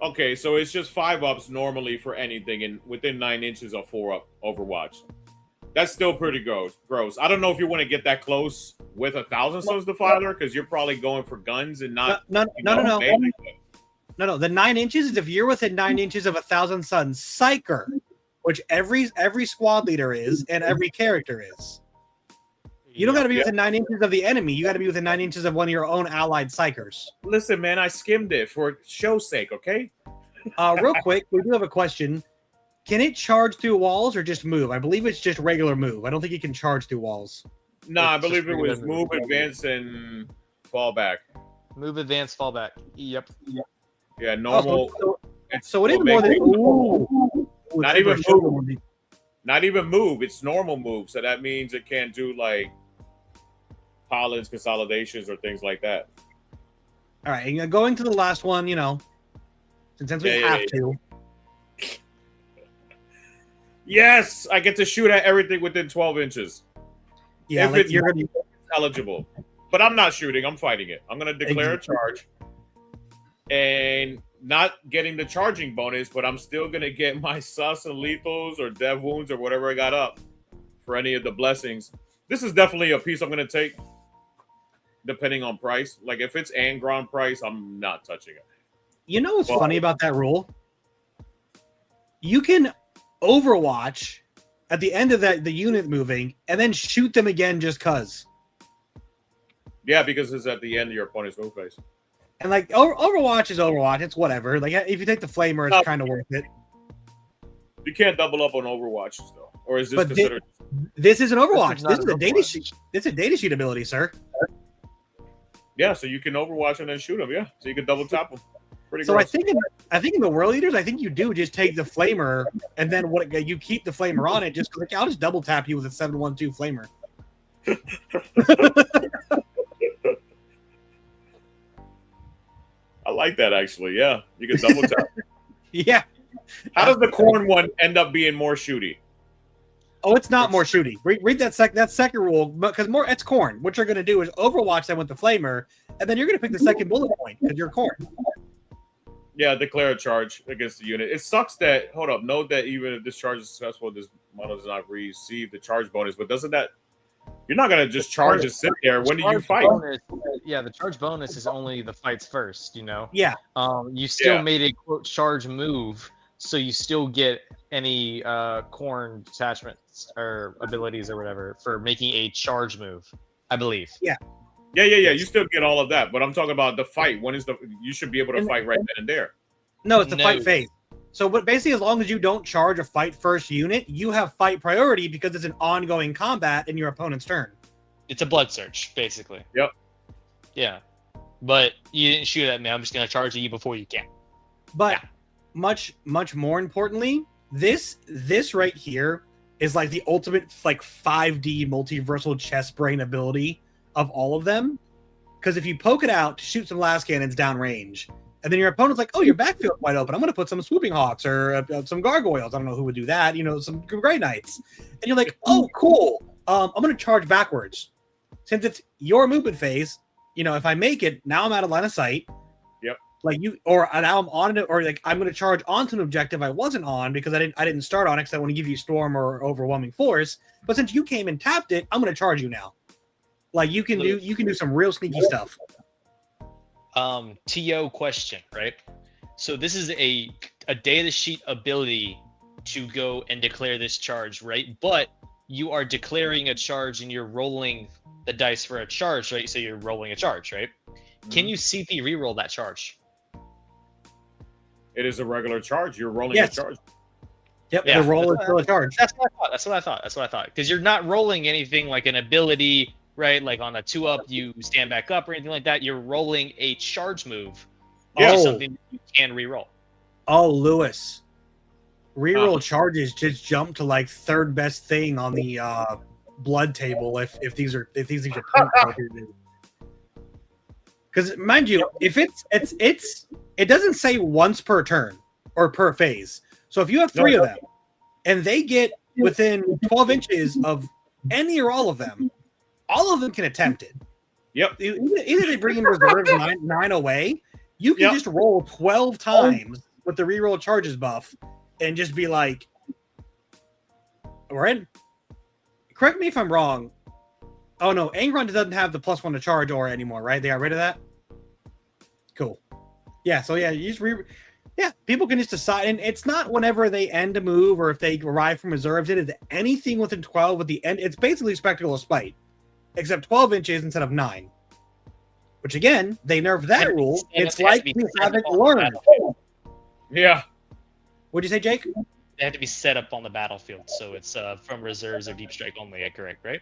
Okay, so it's just 5-ups normally for anything, and within 9 inches of 4-up Overwatch. That's still pretty gross. I don't know if you want to get that close with 1,000 Suns Defiler, because you're probably going for guns and not. No. Melee. No. The 9 inches is if you're within 9 inches of 1,000 Suns Psyker, which every squad leader is and every character is. You don't got to be within 9 inches of the enemy. You got to be within 9 inches of one of your own allied Psychers. Listen, man, I skimmed it for show's sake, okay? Real quick, we do have a question. Can it charge through walls or just move? I believe it's just regular move. I don't think it can charge through walls. No, I believe it was move, advance, and fall back. Move, advance, fall back. Yep. Yeah, normal. So it is more than. Not even move. Not even move. It's normal move. So that means it can't do like pollens, consolidations, or things like that. All right, and going to the last one, since we have to. Yes, I get to shoot at everything within 12 inches. Yeah, if it's eligible. But I'm not shooting. I'm fighting it. I'm going to declare a charge. And not getting the charging bonus, but I'm still going to get my sus and lethals or dev wounds or whatever I got up for any of the blessings. This is definitely a piece I'm going to take depending on price. Like if it's Angron price, I'm not touching it. You know what's funny about that rule? you can overwatch at the end of the unit moving and then shoot them again just cause. Yeah, because it's at the end of your opponent's move phase. And like Overwatch is Overwatch. It's whatever. Like if you take the flamer, it's kind of worth it. You can't double up on Overwatches though, or is this considered? This is an Overwatch. This is a Overwatch. data sheet. It's a data sheet ability, sir. Yeah, so you can Overwatch and then shoot them. Yeah, so you can double tap them. Pretty. So gross. I think in the World Eaters, I think you do just take the flamer and then you keep the flamer on it. Just like I'll just double tap you with a 7-1-2 flamer. I like that actually. Yeah, you can double tap. Yeah. How does the corn one end up being more shooty? Oh, it's not more shooty. Read that second rule because it's corn. What you're going to do is Overwatch them with the flamer, and then you're going to pick the second bullet point because you're corn. Yeah, declare a charge against the unit. It sucks that note that even if this charge is successful, this model does not receive the charge bonus. But doesn't that you're not going to just charge and sit there? When do you fight? The charge bonus is only the fights first. Yeah. You still made a quote charge move, so you still get any corn attachments or abilities or whatever for making a charge move, I believe. Yeah. Yeah. You still get all of that, but I'm talking about the fight. When is you should be able to fight right then and there. No, it's the fight phase. So, but basically, as long as you don't charge a fight first unit, you have fight priority because it's an ongoing combat in your opponent's turn. It's a blood search, basically. Yep. Yeah. But you didn't shoot at me. I'm just going to charge at you before you can. But much more importantly, this right here is like the ultimate like 5D multiversal chest brain ability of all of them. Because if you poke it out to shoot some last cannons downrange, and then your opponent's like, "Oh, your backfield's wide open. I'm going to put some swooping hawks or some gargoyles. I don't know who would do that. Some Grey Knights." And you're like, "Oh, cool. I'm going to charge backwards, since it's your movement phase. If I make it, now I'm out of line of sight. Yep. Like or now I'm on it, or like I'm going to charge onto an objective I wasn't on because I didn't start on it because I want to give you storm or overwhelming force. But since you came and tapped it, I'm going to charge you now. Like you can do some real sneaky stuff." TO question, right? So this is a data sheet ability to go and declare this charge, right? But you are declaring a charge and you're rolling the dice for a charge, right? So you're rolling a charge, right? Mm-hmm. Can you CP reroll that charge? It is a regular charge. You're rolling a charge. Yep, the roll is still a charge. That's what I thought. Because you're not rolling anything like an ability, right? Like on a 2-up, you stand back up or anything like that. You're rolling a charge move. Something that you can reroll. Oh, Lewis. Reroll charges just jump to like third best thing on the blood table if these are because mind you, if it doesn't say once per turn or per phase. So if you have 3 of them and they get within 12 inches of any or all of them can attempt it. Yep. Either they bring in reserves 9 away, you can just roll 12 times with the reroll charges buff and just be like, we're in. Correct me if I'm wrong. Oh no, Angron doesn't have the +1 to charge aura anymore, right? They got rid of that? Cool. Yeah, so you just people can just decide, and it's not whenever they end a move or if they arrive from reserves. It is anything within 12 with the end. It's basically Spectacle of Spite, except 12 inches instead of 9. Which again, they nerfed that rule. It's like we haven't learned. Yeah. What'd you say, Jake? They have to be set up on the battlefield, so it's from reserves or deep strike only. Correct, right?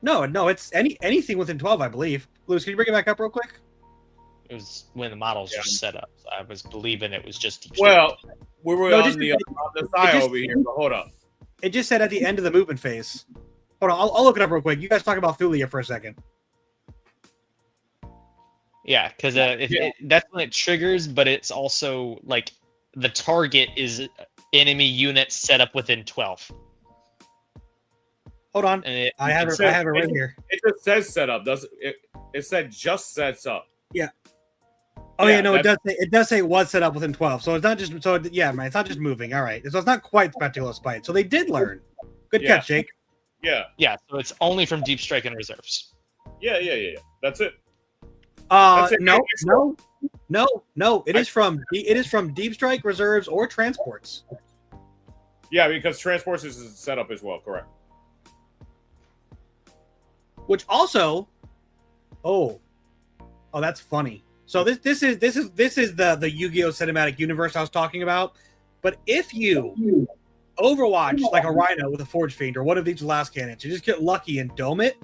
No, it's anything within 12, I believe. Lewis, can you bring it back up real quick? It was when the models were set up. So I was believing it was just deep strike. Well, we were on the side over here, but hold up. It just said at the end of the movement phase. Hold on, I'll look it up real quick. You guys talk about Thulia for a second. Yeah, because that's when it triggers, but it's also like the target is enemy unit set up within 12. Hold on, I have it right here. It just says set up, does it? It said just sets up. Yeah. Oh yeah, no, it does say it was set up within 12. So it's not just man, it's not just moving. All right, so it's not quite Spectacle of Spite. So they did learn. Good catch, Jake. Yeah. Yeah, so it's only from deep strike and reserves. Yeah. That's it. No. It is from deep strike, reserves, or transports. Yeah, because transports is set up as well. Correct. Which also, oh, that's funny. So this is the Yu-Gi-Oh cinematic universe I was talking about. But if you Overwatch like a Rhino with a Forge Fiend or one of these last cannons, you just get lucky and dome it.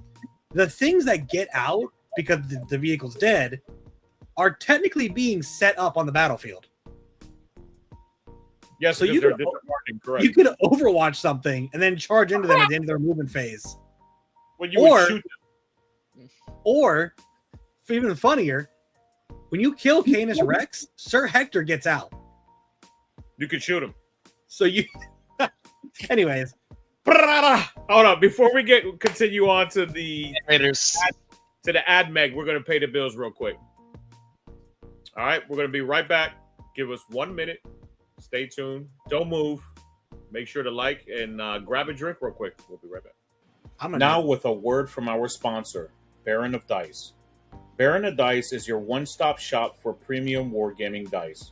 The things that get out because the vehicle's dead are technically being set up on the battlefield. Yes, so because they're disappointing. Correct. You could Overwatch something and then charge into them at the end of their movement phase. When you would shoot them. Or, even funnier, when you kill Canis Rex, Sir Hector gets out. You could shoot him. So you... Anyways. Hold on. Before we continue on to the Raiders. To the AdMeg, we're going to pay the bills real quick. All right. We're going to be right back. Give us 1 minute. Stay tuned. Don't move. Make sure to like and grab a drink real quick. We'll be right back. Now with a word from our sponsor, Baron of Dice. Baron of Dice is your one-stop shop for premium wargaming dice.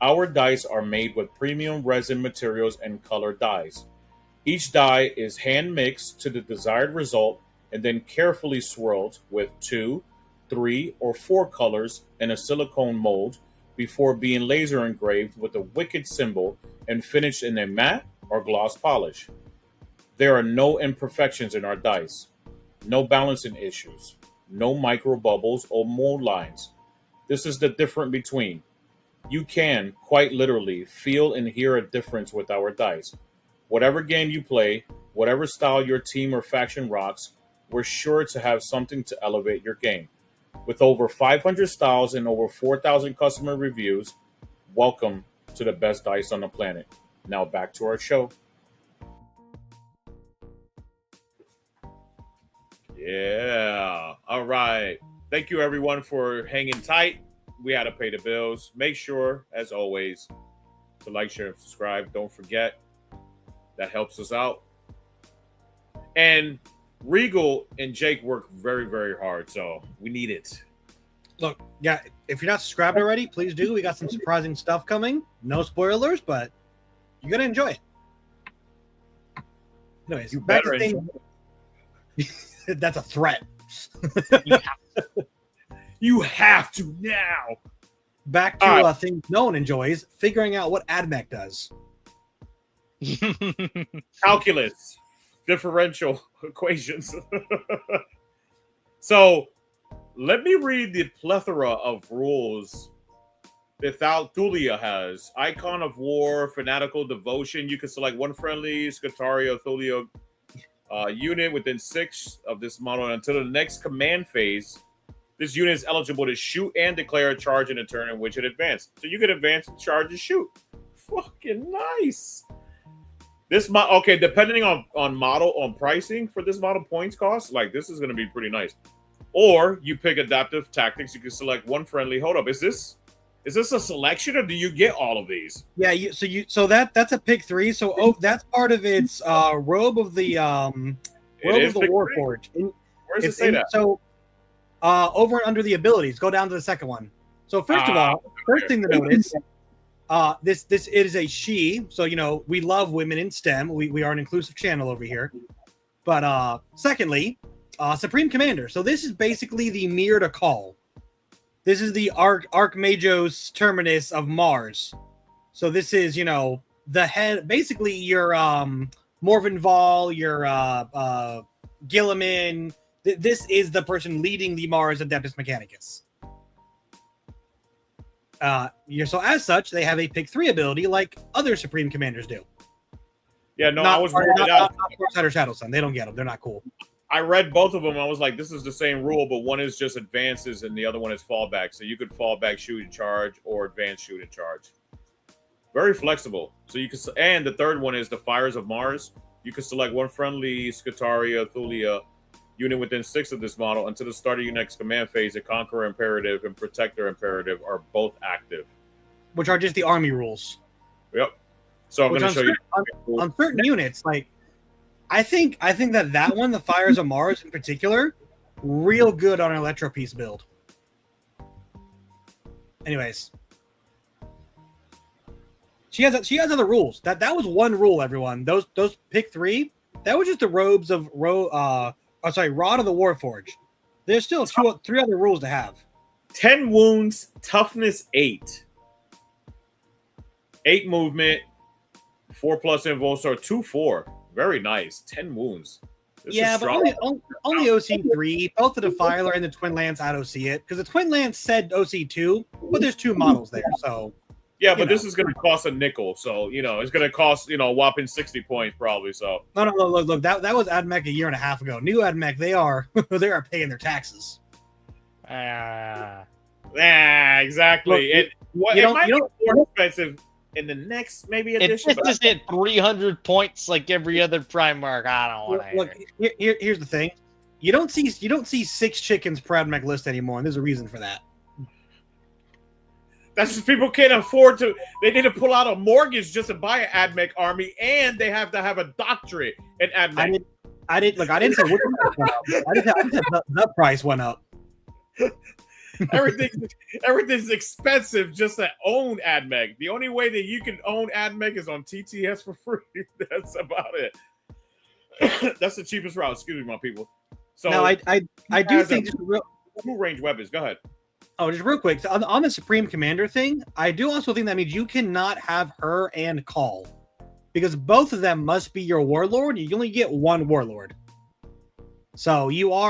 Our dice are made with premium resin materials and colored dyes. Each die is hand-mixed to the desired result and then carefully swirled with 2, 3, or 4 colors in a silicone mold before being laser engraved with a wicked symbol and finished in a matte or gloss polish. There are no imperfections in our dice, no balancing issues, no micro bubbles or mold lines. This is the difference between. You can, quite literally, feel and hear a difference with our dice. Whatever game you play, whatever style your team or faction rocks, we're sure to have something to elevate your game. With over 500 styles and over 4,000 customer reviews, welcome to the best dice on the planet. Now back to our show. Yeah. All right. Thank you, everyone, for hanging tight. We had to pay the bills. Make sure, as always, to like, share, and subscribe. Don't forget. That helps us out. And Regal and Jake work very, very hard, so we need it. Look, yeah, if you're not subscribed already, please do. We got some surprising stuff coming. No spoilers, but you're going to enjoy it. Anyways, You back better to things. That's a threat. You have to now. Back to things no one enjoys, figuring out what AdMech does. Calculus, differential equations. So let me read the plethora of rules that Thulia has. Icon of War, Fanatical Devotion. You can select one friendly Scutaria Thulia unit within 6 of this model until the next command phase. This unit is eligible to shoot and declare a charge in a turn in which it advances. So you can advance, charge, and shoot. Fucking nice. This okay, depending on model, on pricing for this model points cost, like this is going to be pretty nice. Or you pick adaptive tactics. You can select one friendly. Hold up, is this a selection or do you get all of these? Yeah, so that's a pick 3. So that's part of its robe of the Warforged. Where does it say that? So over and under the abilities, go down to the second one. So first of all, first thing to notice, this is a she. So we love women in STEM. We are an inclusive channel over here. But secondly, Supreme Commander. So this is basically the mirror to call. This is the Archmagos Terminus of Mars. So this is the head, basically your Morvenval, your Gilliman. This is the person leading the Mars Adeptus Mechanicus. So as such, they have a pick 3 ability like other Supreme Commanders do. Yeah, no, I was worried out. Not or Shadow Sun. They don't get them. They're not cool. I read both of them. I was like, this is the same rule, but one is just advances and the other one is fallback. So you could fall back, shoot, and charge, or advance, shoot, and charge. Very flexible. So you can, and the third one is the Fires of Mars. You can select one friendly Scutaria Thulia unit within 6 of this model until the start of your next command phase. The Conqueror Imperative and Protector Imperative are both active, which are just the army rules. Yep. So I'm going to show you on certain units. Like, I think that one, the Fires of Mars in particular, real good on an Electro Piece build. Anyways, She has other rules. That was one rule, everyone. Those pick 3, that was just the robes of Rod of the Warforged. There's still 3 other rules to have. 10 wounds, toughness 8. 8 movement, 4+ invuln, so 2/4. Very nice. 10 wounds. But only OC3. Both the Defiler and the Twin Lance out OC it, because the Twin Lance said OC2, but there's 2 models there, so. Yeah, but this is going to cost a nickel, so it's going to cost a whopping 60 points probably. So no, look, that was AdMech a year and a half ago. New AdMech, they are paying their taxes. Exactly. Look, it might be more expensive in the next maybe edition. It's just hit 300 points like every other Primarch. I don't want to. Look, here's the thing: you don't see 6 chickens per AdMech list anymore, and there's a reason for that. That's just people can't afford to. They need to pull out a mortgage just to buy an AdMech army, and they have to have a doctorate in AdMech. I didn't say which price went up. I just said the price went up. Everything's expensive just to own AdMech. The only way that you can own AdMech is on TTS for free. That's about it. That's the cheapest route. Excuse me, my people. So now I do think full range weapons. Go ahead. Oh, just real quick on the Supreme Commander thing, I do also think that means you cannot have her and Call, because both of them must be your warlord. You only get one warlord. So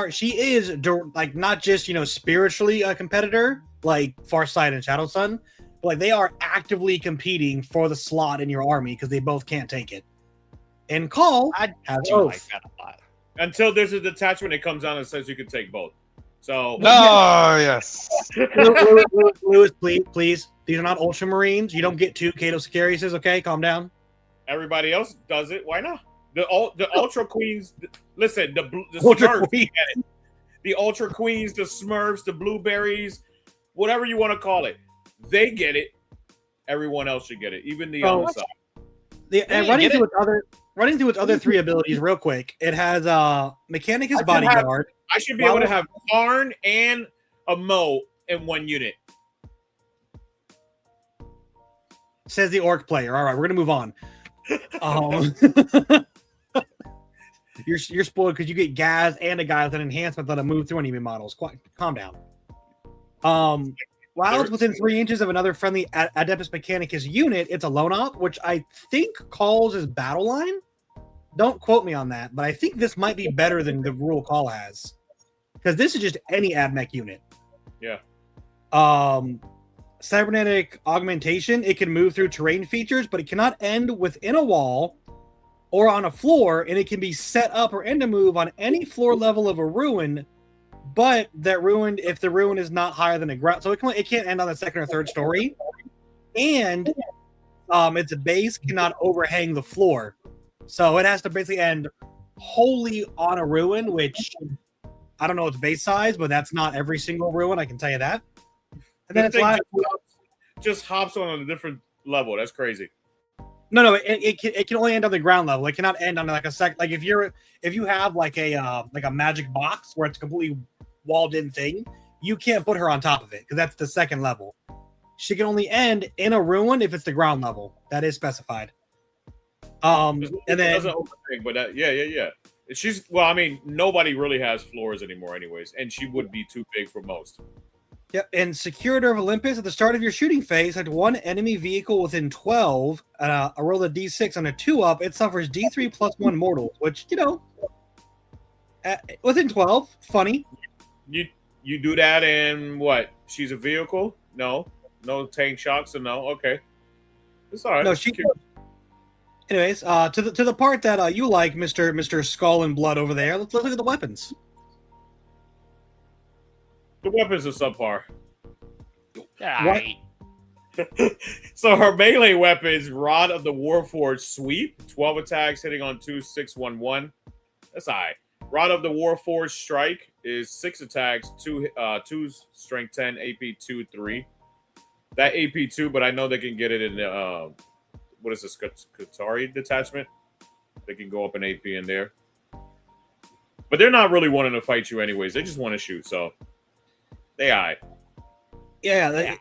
she is like not just spiritually a competitor like Farsight and Shadow Sun, but like they are actively competing for the slot in your army because they both can't take it. And Call I has do like that a lot. Until there's a detachment that comes down and says you can take both. So yes. Lewis, please. These are not Ultramarines. You don't get 2 Kato Sicariuses, okay? Calm down. Everybody else does it. Why not? The Ultra Queens. Listen, the Ultra Smurfs Queen. get it. The Ultra Queens, the Smurfs, the Blueberries, whatever you want to call it, they get it. Everyone else should get it, even the other side. And running through its other 3 abilities real quick. It has Mechanicus Bodyguard. I should be able to have Karn and a Mo in one unit. Says the Orc player. All right, we're gonna move on. You're spoiled because you get Gaz and a guy with an enhancement that'll move through enemy models. Calm down. While it's within 3 inches of another friendly Adeptus Mechanicus unit, it's a lone op, which I think calls as battle line. Don't quote me on that, but I think this might be better than the rule Call has, because this is just any AdMech unit. Yeah. Cybernetic augmentation. It can move through terrain features, but it cannot end within a wall or on a floor, and it can be set up or end a move on any floor level of a ruin, but that ruin, if the ruin is not higher than a ground, so it can't end on the 2nd or 3rd story, and its base cannot overhang the floor, so it has to basically end wholly on a ruin, which I don't know its base size, but that's not every single ruin, I can tell you that. And then it's just hops on a different level. That's crazy. No, it can only end on the ground level. It cannot end on like a like if you have like a magic box where it's a completely walled in thing, you can't put her on top of it because that's the 2nd level. She can only end in a ruin if it's the ground level. That is specified. And then but yeah. Nobody really has floors anymore, anyways, and she would be too big for most. Yep, and Securator of Olympus, at the start of your shooting phase, had 1 enemy vehicle within 12, a roll of D6 on a 2-up, it suffers D3 plus 1 mortals, which, within 12, funny. You do that in what? She's a vehicle? No tank shocks, so no. Okay, it's all right. No, she. Anyways, to the part that you like, Mr. Skull and Blood over there. Let's look at the weapons. The weapons are subpar. Right. So her melee weapon is Rod of the Warforged Sweep, 12 attacks, hitting on 2/6/1/1. That's all right. Rod of the Warforged Strike is 6 attacks, 2 strength 10, AP 2/3. That AP 2, but I know they can get it in the what is this, Qatari detachment? They can go up an AP in there. But they're not really wanting to fight you anyways. They just want to shoot, so they all right. Yeah.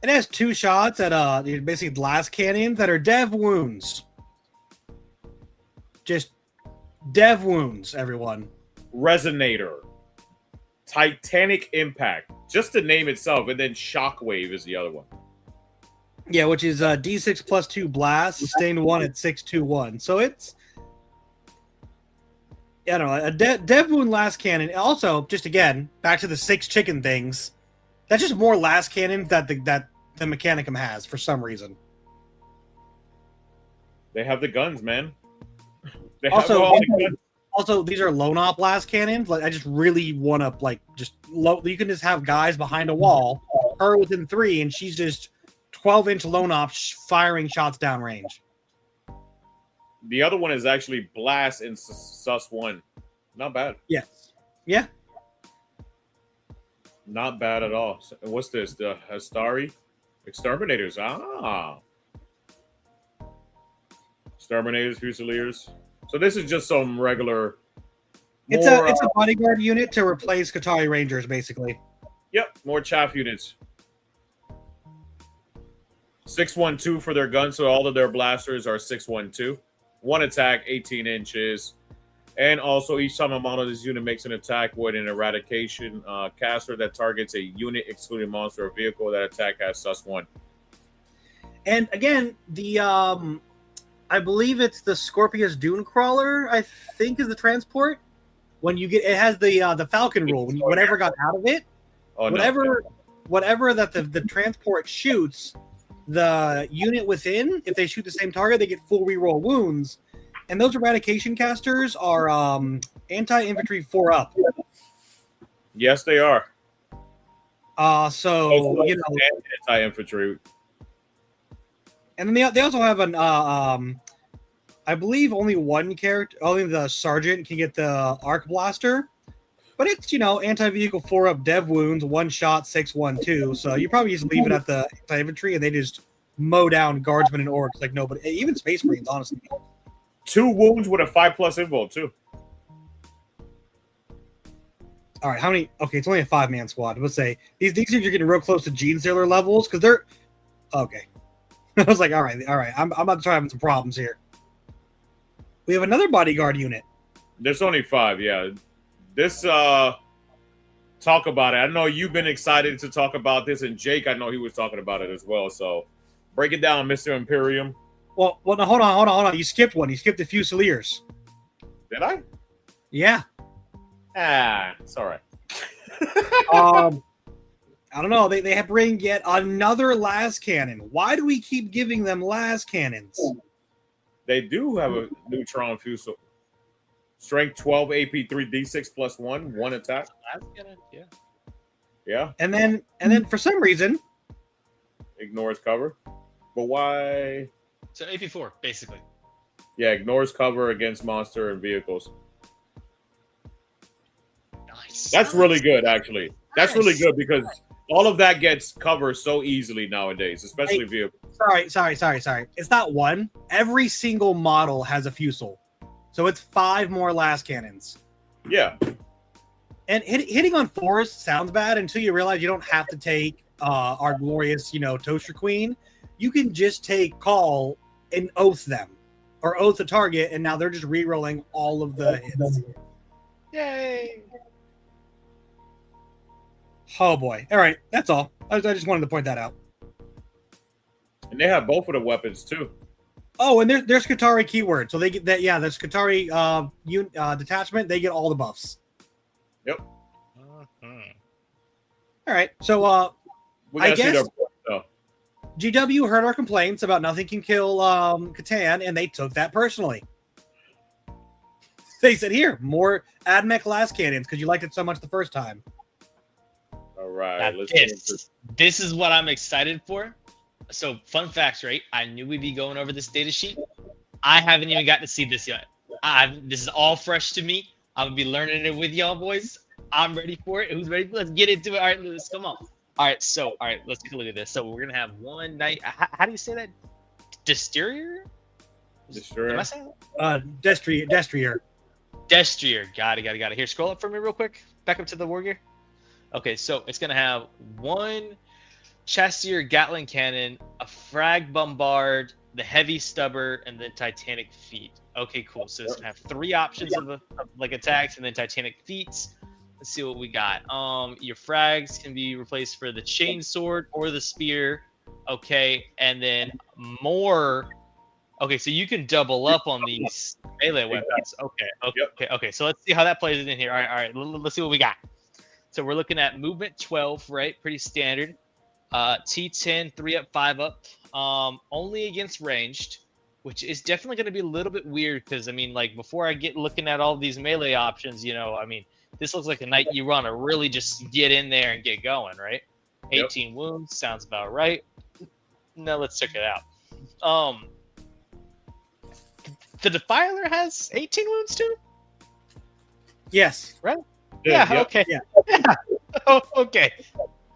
It has 2 shots at basically blast cannons that are dev wounds. Just dev wounds, everyone. Resonator, Titanic Impact, just the name itself, and then Shockwave is the other one. Yeah, which is D6 plus 2 blast, sustained 1 at 621. So it's, I don't know, a dev wound last cannon. Also, just again, back to the 6 chicken things. That's just more last cannons that the Mechanicum has for some reason. They have the guns, man. They have Also, all the guns. Also, these are lone op blast cannons. Like, I just really want to you can just have guys behind a wall, her within 3, and she's just 12-inch lone op firing shots downrange. The other one is actually Blast in Sus 1. Not bad. Yes. Yeah. Not bad at all. What's this? The Hastari Exterminators. Exterminators, Fusiliers. So this is just some regular. It's a bodyguard unit to replace Qatari Rangers, basically. Yep, more chaff units. 612 for their guns, so all of their blasters are 612. 1 attack, 18 inches. And also, each time a model of this unit makes an attack with an eradication caster that targets a unit, excluding monster or vehicle, that attack has sus 1. And again, the I believe it's the Scorpius Dune Crawler, I think is the transport. When you get, it has the Falcon rule. When whatever got out of it, whatever that the transport shoots, the unit within, if they shoot the same target, they get full reroll wounds. And those eradication casters are anti-infantry 4-up. Yes, they are. So you know, anti-infantry. And then they also have an I believe only one character, only the sergeant can get the arc blaster. But it's, you know, anti-vehicle 4-up dev wounds, 1 shot, 612. So you probably just leave it at the anti-infantry and they just mow down guardsmen and orcs like nobody. Even Space Marines, honestly. 2 wounds with a 5+ invul too. All right, how many? Okay, it's only a 5-man squad. Let's say these things are getting real close to Gene Sailor levels because they're okay. I was like, all right. I'm about to start having some problems here. We have another bodyguard unit. There's only 5, yeah. This talk about it. I know you've been excited to talk about this, and Jake, I know he was talking about it as well. So break it down, Mr. Imperium. Well, no, hold on. You skipped one. You skipped the Fusiliers. Did I? Yeah. It's all right. I don't know. They have bring yet another las cannon. Why do we keep giving them las cannons? They do have a neutron fusel. Strength 12, AP 3, D6 plus 1, 1 attack. Yeah. Yeah. And then for some reason, Ignores cover. But why? So AP4, basically. Yeah, ignores cover against monster and vehicles. Nice. That's really good, actually. That's really good because all of that gets covered so easily nowadays, especially vehicles. Sorry. It's not one. Every single model has a fusel. So it's 5 more las cannons. Yeah. And hitting on forest sounds bad until you realize you don't have to take our glorious, Toaster Queen. You can just take call and oath them. Or oath the target, and now they're just re-rolling all of the hits. Yay! Oh boy. All right, that's all. I just wanted to point that out. And they have both of the weapons too. Oh, and there's Qatari keyword. So they get that, there's Qatari detachment, they get all the buffs. Yep. All right. So We gotta I guess see their GW heard our complaints about nothing can kill Catan, and they took that personally. They said, here, more AdMech las cannons because you liked it so much the first time. All right. This is what I'm excited for. So, fun facts, right? I knew we'd be going over this data sheet. I haven't even got to see this yet. This is all fresh to me. I'm going to be learning it with y'all, boys. I'm ready for it. Who's ready? Let's get into it. All right, Lewis, come on. All right, let's take a look at this. So, we're going to have one night. How do you say that? Destrier? Destrier. Am I saying Destrier. Destrier. Got it. Here, scroll up for me real quick. Back up to the war gear. Okay, so it's going to have 1, Chastier Gatling Cannon, a Frag Bombard, the Heavy Stubber, and then Titanic Feet. Okay, cool. So it's gonna have 3 options of like attacks, and then Titanic Feats. Let's see what we got. Your frags can be replaced for the chain sword or the spear. Okay, and then more. Okay, so you can double up on these melee weapons. Okay. So let's see how that plays in here. All right. Let's see what we got. So we're looking at movement 12, right? Pretty standard. T10, 3 up, 5 up. Only against ranged, which is definitely going to be a little bit weird because, I mean, like, before I get looking at all these melee options, I mean, this looks like a night you want to really just get in there and get going, right? 18 wounds, sounds about right. Now let's check it out. The Defiler has 18 wounds too? Yes. Right? Yeah. Okay. Yeah. Oh, okay.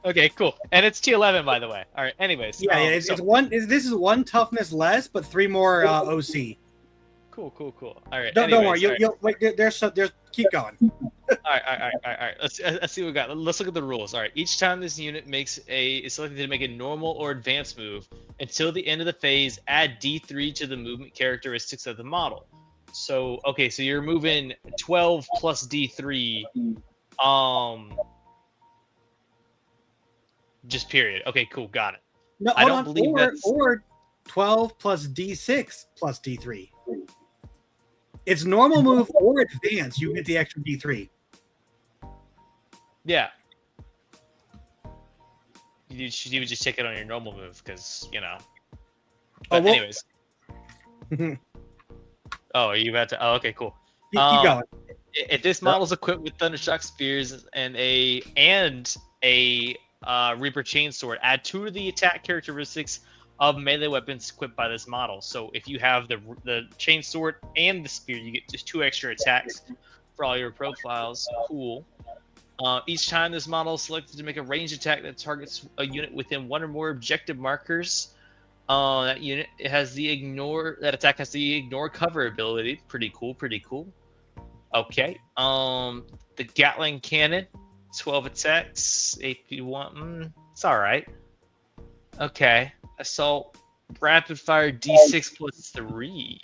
Okay, cool. And it's T11, by the way. All right. Anyways. Yeah. It's one. This is 1 toughness less, but 3 more OC. Cool. All right. Don't worry. You'll wait. There's keep going. All right. Let's see what we got. Let's look at the rules. All right. Each time this unit is selected to make a normal or advanced move until the end of the phase, add D3 to the movement characteristics of the model. So, okay, so you're moving 12 plus D3. Just period. Okay, cool. Got it. No, I don't believe that's... or 12 plus D6 plus D3. It's normal move or advance. You get the extra D3. Yeah. You would just take it on your normal move because, But anyways. Oh, are you about to? Oh, okay, cool. Keep going. If this model's equipped with Thundershock Spears and a Reaper Chainsword, add 2 to the attack characteristics of melee weapons equipped by this model. So if you have the Chainsword and the Spear, you get just 2 extra attacks for all your profiles. Cool. Each time this model is selected to make a ranged attack that targets a unit within 1 or more objective markers, that attack has the ignore cover ability. Pretty cool. Okay. The Gatling Cannon, 12 attacks, AP1. It's all right. Okay. Assault rapid fire D6 plus 3.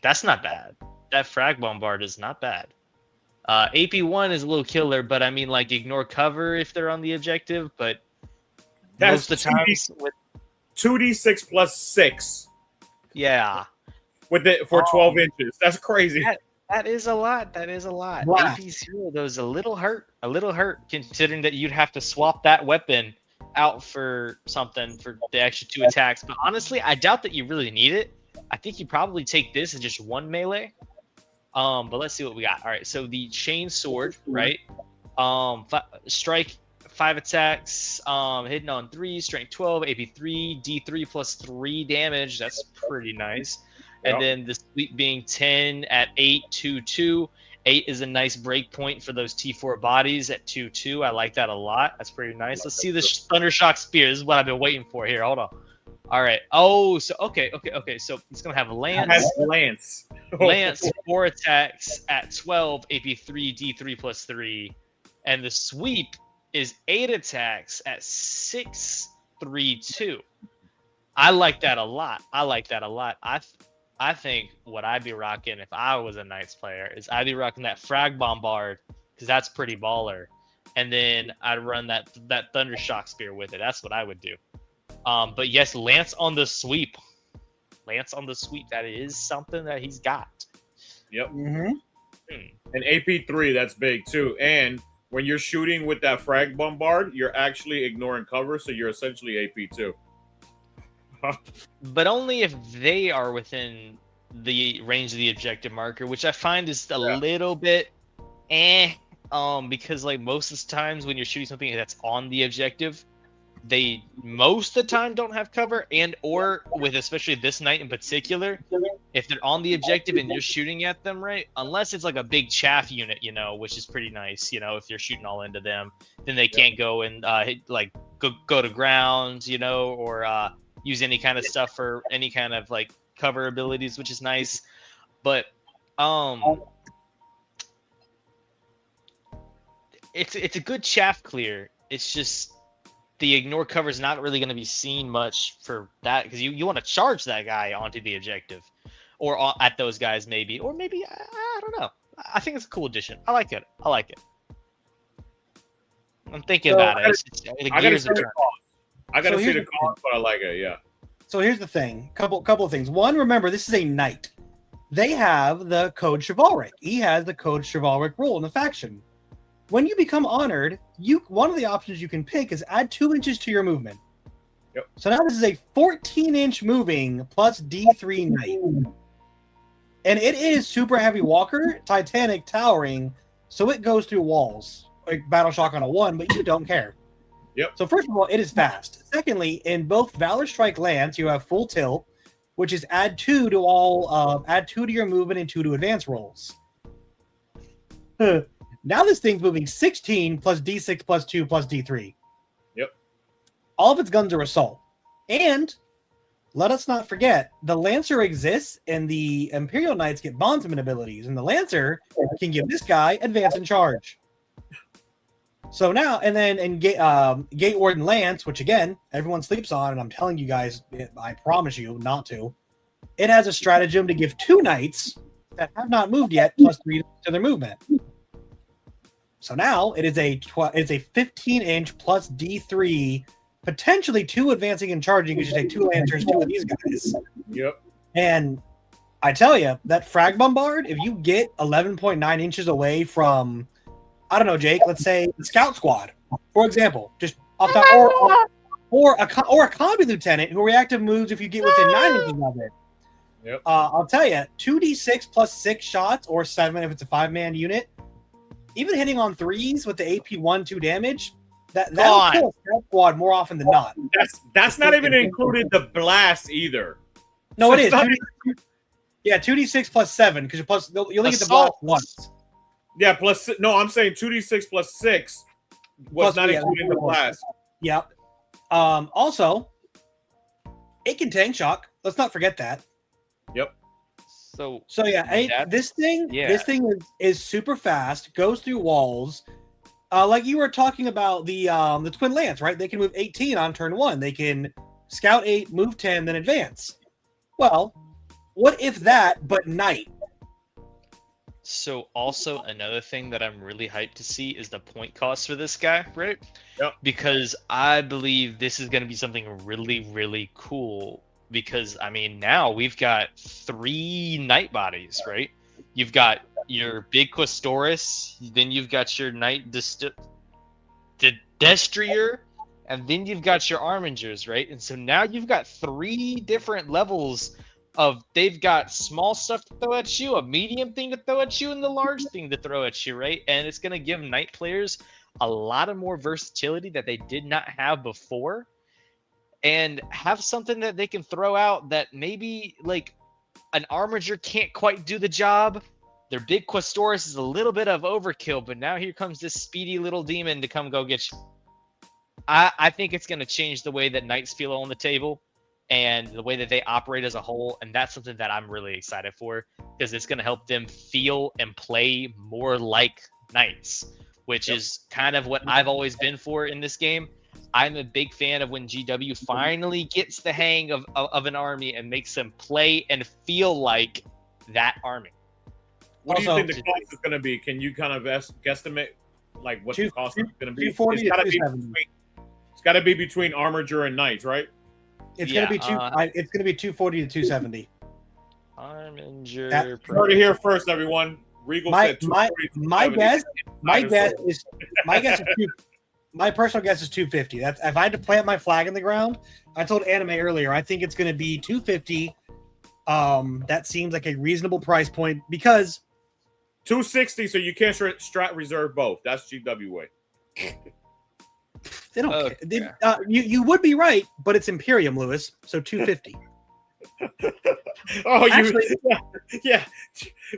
That's not bad. That frag bombard is not bad. AP1 is a little killer, but I mean, like, ignore cover if they're on the objective, but That's most of the times with 2d6 plus 6. Yeah. For 12 inches. That's crazy. That is a lot. Wow. AP0 though is a little hurt considering that you'd have to swap that weapon out for something for the extra 2 attacks. But honestly, I doubt that you really need it. I think you probably take this as just 1 melee. But let's see what we got. All right, so the chain sword, right? Strike 5 attacks, hitting on 3, strength 12, AP3, D3 plus 3 damage. That's pretty nice. And then the sweep being 10 at 8, 2, 2. 8 is a nice break point for those T4 bodies at 2, 2. I like that a lot. That's pretty nice. Let's see this Thundershock Spear. This is what I've been waiting for here. Hold on. All right. Oh, so okay. So it's gonna have Lance. Lance 4 attacks at 12, AP3, D3 plus 3, and the sweep is 8 attacks at 6, 3, 2. I like that a lot. I think what I'd be rocking if I was a Knights player is I'd be rocking that Frag Bombard because that's pretty baller, and then I'd run that Thundershock Spear with it. That's what I would do. But yes, Lance on the sweep. That is something that he's got. Yep. Mm-hmm. And AP3, that's big too. And when you're shooting with that Frag Bombard, you're actually ignoring cover, so you're essentially AP2. But only if they are within the range of the objective marker, which I find is a little bit because like most of the times when you're shooting something that's on the objective, they most of the time don't have cover, and or with especially this knight in particular, if they're on the objective and you're shooting at them, right, unless it's like a big chaff unit, which is pretty nice, if you're shooting all into them, then they can't go and hit, go to ground, or use any kind of stuff for any kind of like cover abilities, which is nice. But it's a good chaff clear. It's just the ignore cover is not really going to be seen much for that because you want to charge that guy onto the objective, or at those guys maybe, or maybe I don't know. I think it's a cool addition. I like it. I'm thinking about it. The I gotta gears see are the turning. cost. I gotta So see here's the the cost, but I like it. Yeah. So here's the thing. Couple of things. One, remember this is a knight. They have the code chivalric. He has the code chivalric rule in the faction. When you become honored, one of the options you can pick is add 2 inches to your movement. Yep. So now this is a 14-inch moving plus D3 knight. And it is super heavy walker, Titanic towering, so it goes through walls. Like Battle Shock on a 1, but you don't care. Yep. So first of all, it is fast. Secondly, in both Valor Strike Lance, you have full tilt, which is add 2 to your movement and 2 to advance rolls. Now this thing's moving 16 plus D6 plus 2 plus D3. Yep. All of its guns are assault. And let us not forget, the Lancer exists and the Imperial Knights get bondsman abilities, and the Lancer can give this guy advance and charge. So now, and then in Gate Warden Lance, which again, everyone sleeps on, and I'm telling you guys, I promise you not to, it has a stratagem to give 2 knights that have not moved yet plus 3 to their movement. So now it is a 15-inch plus D3, potentially 2 advancing and charging. You should take 2 Lancers, 2 of these guys. Yep. And I tell you, that Frag Bombard, if you get 11.9 inches away from, I don't know, Jake, let's say the Scout Squad, for example, just off the, or a combi lieutenant who reactive moves if you get within 9 inches of it. Yep. I'll tell you, 2d6 plus 6 shots, or 7 if it's a 5-man unit. Even hitting on 3s with the AP 1-2 damage, that'll kill a Scout Squad more often than not. That's not even included the blast either. No, So it it's is. not- 2d6 plus 7 because you only get the blast once. Yeah, plus no, I'm saying 2d6 plus 6 was Plus, not yeah, including the blast. Yep. Also, it can tank shock. Let's not forget that. Yep. So yeah, this thing yeah. is super fast, goes through walls. Like you were talking about the Twin Lance, right? They can move 18 on turn 1. They can scout 8, move 10, then advance. Well, what if that, but knight? So also another thing that I'm really hyped to see is the point cost for this guy, right? Yep. Because I believe this is going to be something really, really cool. Because I mean, now we've got 3 knight bodies, right? You've got your big Questoris, then you've got your knight Destrier, and then you've got your Armingers, right? And so now you've got 3 different levels of, they've got small stuff to throw at you, a medium thing to throw at you, and the large thing to throw at you, right? And it's going to give knight players a lot of more versatility that they did not have before, and have something that they can throw out that maybe like an Armiger can't quite do the job. Their big Questoris is a little bit of overkill, but now here comes this speedy little demon to come go get you. I think it's going to change the way that knights feel on the table and the way that they operate as a whole, and that's something that I'm really excited for, because it's going to help them feel and play more like knights, which is kind of what I've always been for in this game. I'm a big fan of when GW finally gets the hang of an army and makes them play and feel like that army. What do you Also, think the cost is going to be? Can you kind of guesstimate like what the cost is going to be? 240 to 270. It's got to be between Armiger and Knights, right? It's gonna be it's gonna be 240 to 270. Armiger. You heard it here first, everyone. Regal said 240 to 270. My personal guess is 250. That's if I had to plant my flag in the ground. I told Anime earlier, I think it's going to be 250. That seems like a reasonable price point because 260, so you can't strat reserve both. That's GWA. They don't care. You would be right, but it's Imperium, Lewis. So 250. Yeah.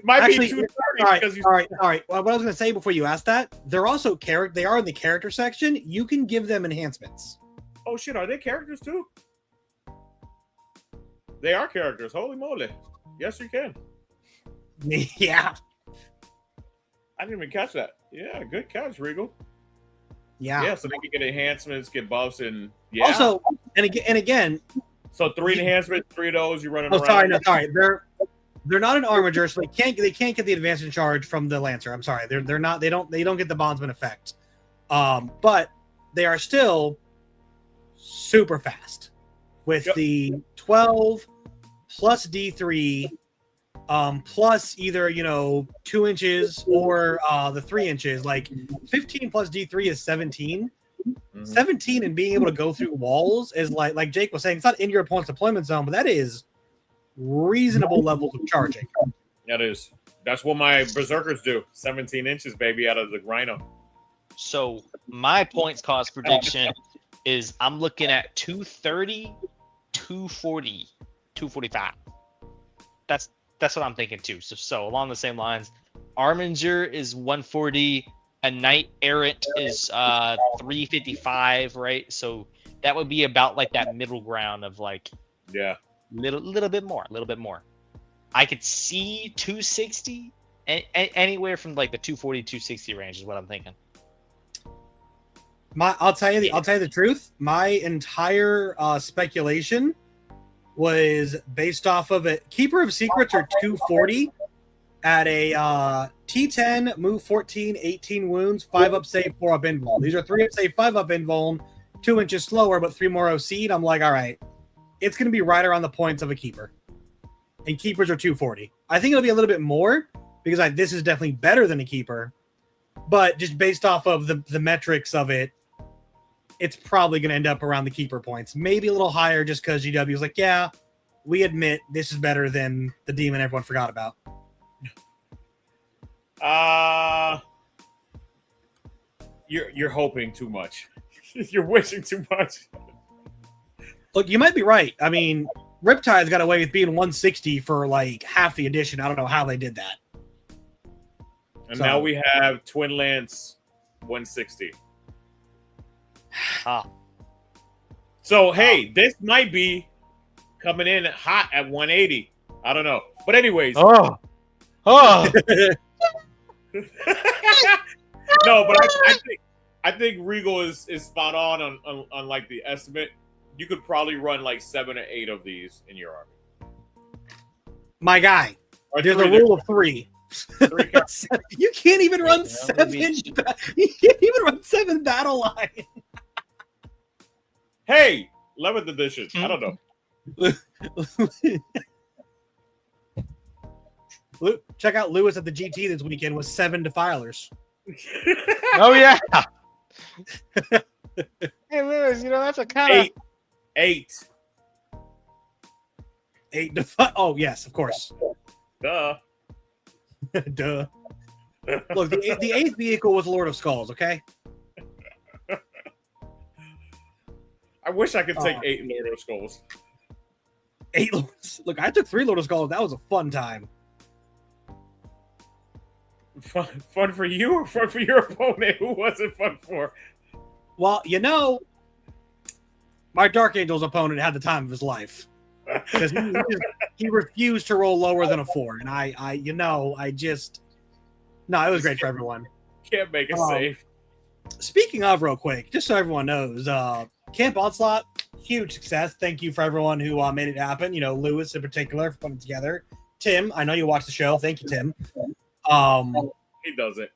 Might be 230. All right. Well, what I was going to say before you asked that, they're also they are in the character section. You can give them enhancements. Oh shit, are they characters too? They are characters. Holy moly! Yes, you can. Yeah. I didn't even catch that. Yeah, good catch, Regal. Yeah. So they can get enhancements, get buffs, and yeah. Also, and again. So 3 enhancements, 3 of those you're running Oh, around. sorry. They're not an armager, so they can't get the advanced in charge from the Lancer. I'm sorry. They're not. They don't get the bondsman effect. But they are still super fast with the 12 plus D3 plus either 2 inches or the 3 inches. Like 15 plus D3 is 17. 17 and being able to go through walls is like Jake was saying, it's not in your opponent's deployment zone, but that is reasonable levels of charging. That is. That's what my berserkers do. 17 inches, baby, out of the rhino. So my points cost prediction is I'm looking at 230, 240, 245. That's what I'm thinking too. So along the same lines, Arminger is 140. A Knight Errant is 355, right? So that would be about like that middle ground of like little bit more. I could see 260, anywhere from like the 240 260 range is what I'm thinking. I'll tell you the truth. My entire speculation was based off of it. Keeper of Secrets are 240 at a T10, move 14, 18 wounds, 5 up save, 4 up invuln. These are 3 up save, 5 up invuln, 2 inches slower, but 3 more OC'd. I'm like, all right, it's going to be right around the points of a keeper. And keepers are 240. I think it'll be a little bit more because this is definitely better than a keeper. But just based off of the metrics of it, it's probably going to end up around the keeper points. Maybe a little higher just because GW is like, yeah, we admit this is better than the demon everyone forgot about. You're hoping too much. You're wishing too much. Look, you might be right. I mean, Riptide's got away with being 160 for like half the edition. I don't know how they did that. And now we have Twin Lance 160. So hey, this might be coming in hot at 180. I don't know. But anyways. Oh. No, but I think Regal is spot on like the estimate. You could probably run like 7 or 8 of these in your army. My guy, there's a rule of 3. You can't even run 7. You can't even run 7 battle line. Hey, 11th edition. I don't know. Check out Lewis at the GT this weekend with 7 defilers. Oh yeah. Hey Lewis, that's a kind of 8. 8 Oh yes, of course. Duh. Duh. Look, the 8th vehicle was Lord of Skulls. Okay. I wish I could take 8 Lord of Skulls. 8 Lords. Look, I took 3 Lord of Skulls. That was a fun time. Fun for you or fun for your opponent? Who was it fun for? Well, my Dark Angel's opponent had the time of his life because he refused to roll lower than a 4, and it was great for everyone. Can't make it safe. Speaking of, real quick, just so everyone knows, Camp Onslaught, huge success. Thank you for everyone who made it happen. Lewis in particular for putting it together. Tim, I know you watched the show. Thank you, Tim. He does it.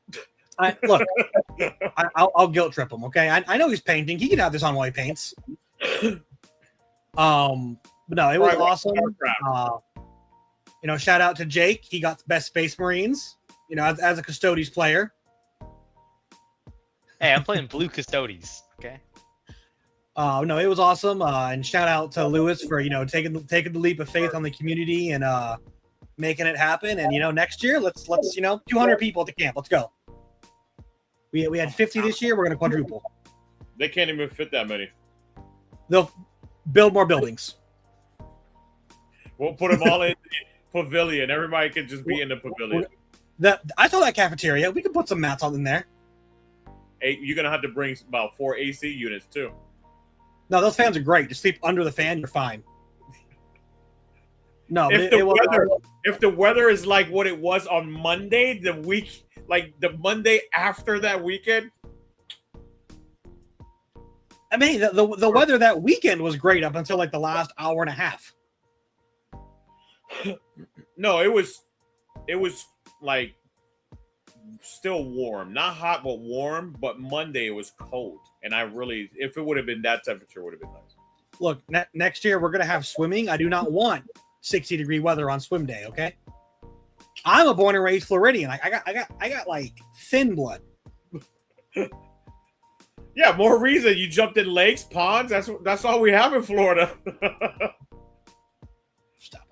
I'll guilt trip him. Okay, I know he's painting. He can have this on while he paints. But no, it was awesome. Shout out to Jake. He got the best Space Marines. As a Custodes player. Hey, I'm playing Blue Custodes. Okay. No, it was awesome. And shout out to Lewis for taking the leap of faith on the community and making it happen. And next year, let's 200 people at the camp. Let's go. We had 50 this year. We're gonna quadruple. They can't even fit that many. They'll build more buildings. We'll put them all in the pavilion. Everybody can just be in the pavilion. I saw that cafeteria. We could put some mats on in there. Hey, you're gonna have to bring about 4 AC units too. No, those fans are great. Just sleep under the fan. You're fine. No, if the weather is like what it was on Monday, the Monday after that weekend, I mean, the weather that weekend was great up until like the last hour and a half. No, it was like still warm, not hot but warm. But Monday it was cold, and if it would have been that temperature, would have been nice. Look, next year we're gonna have swimming. I do not want 60-degree weather on swim day. Okay, I'm a born and raised Floridian. I got like thin blood. Yeah, more reason you jumped in lakes, ponds. That's all we have in Florida. Stop.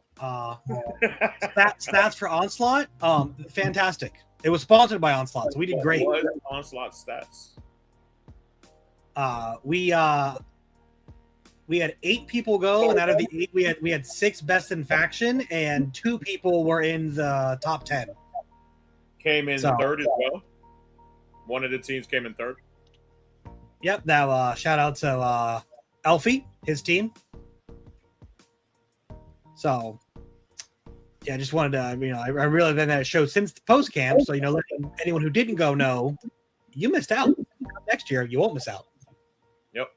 Stats for Onslaught. Fantastic. It was sponsored by Onslaught, so we did great. What Onslaught stats? We had 8 people go, and out of the 8, we had 6 best in faction, and 2 people were in the top 10. Came in third as well. One of the teams came in third. Yep. Now, shout out to Elfie, his team. So, yeah, I just wanted to, I really been at a show since the post camp, so letting anyone who didn't go know you missed out. Next year, you won't miss out. Yep.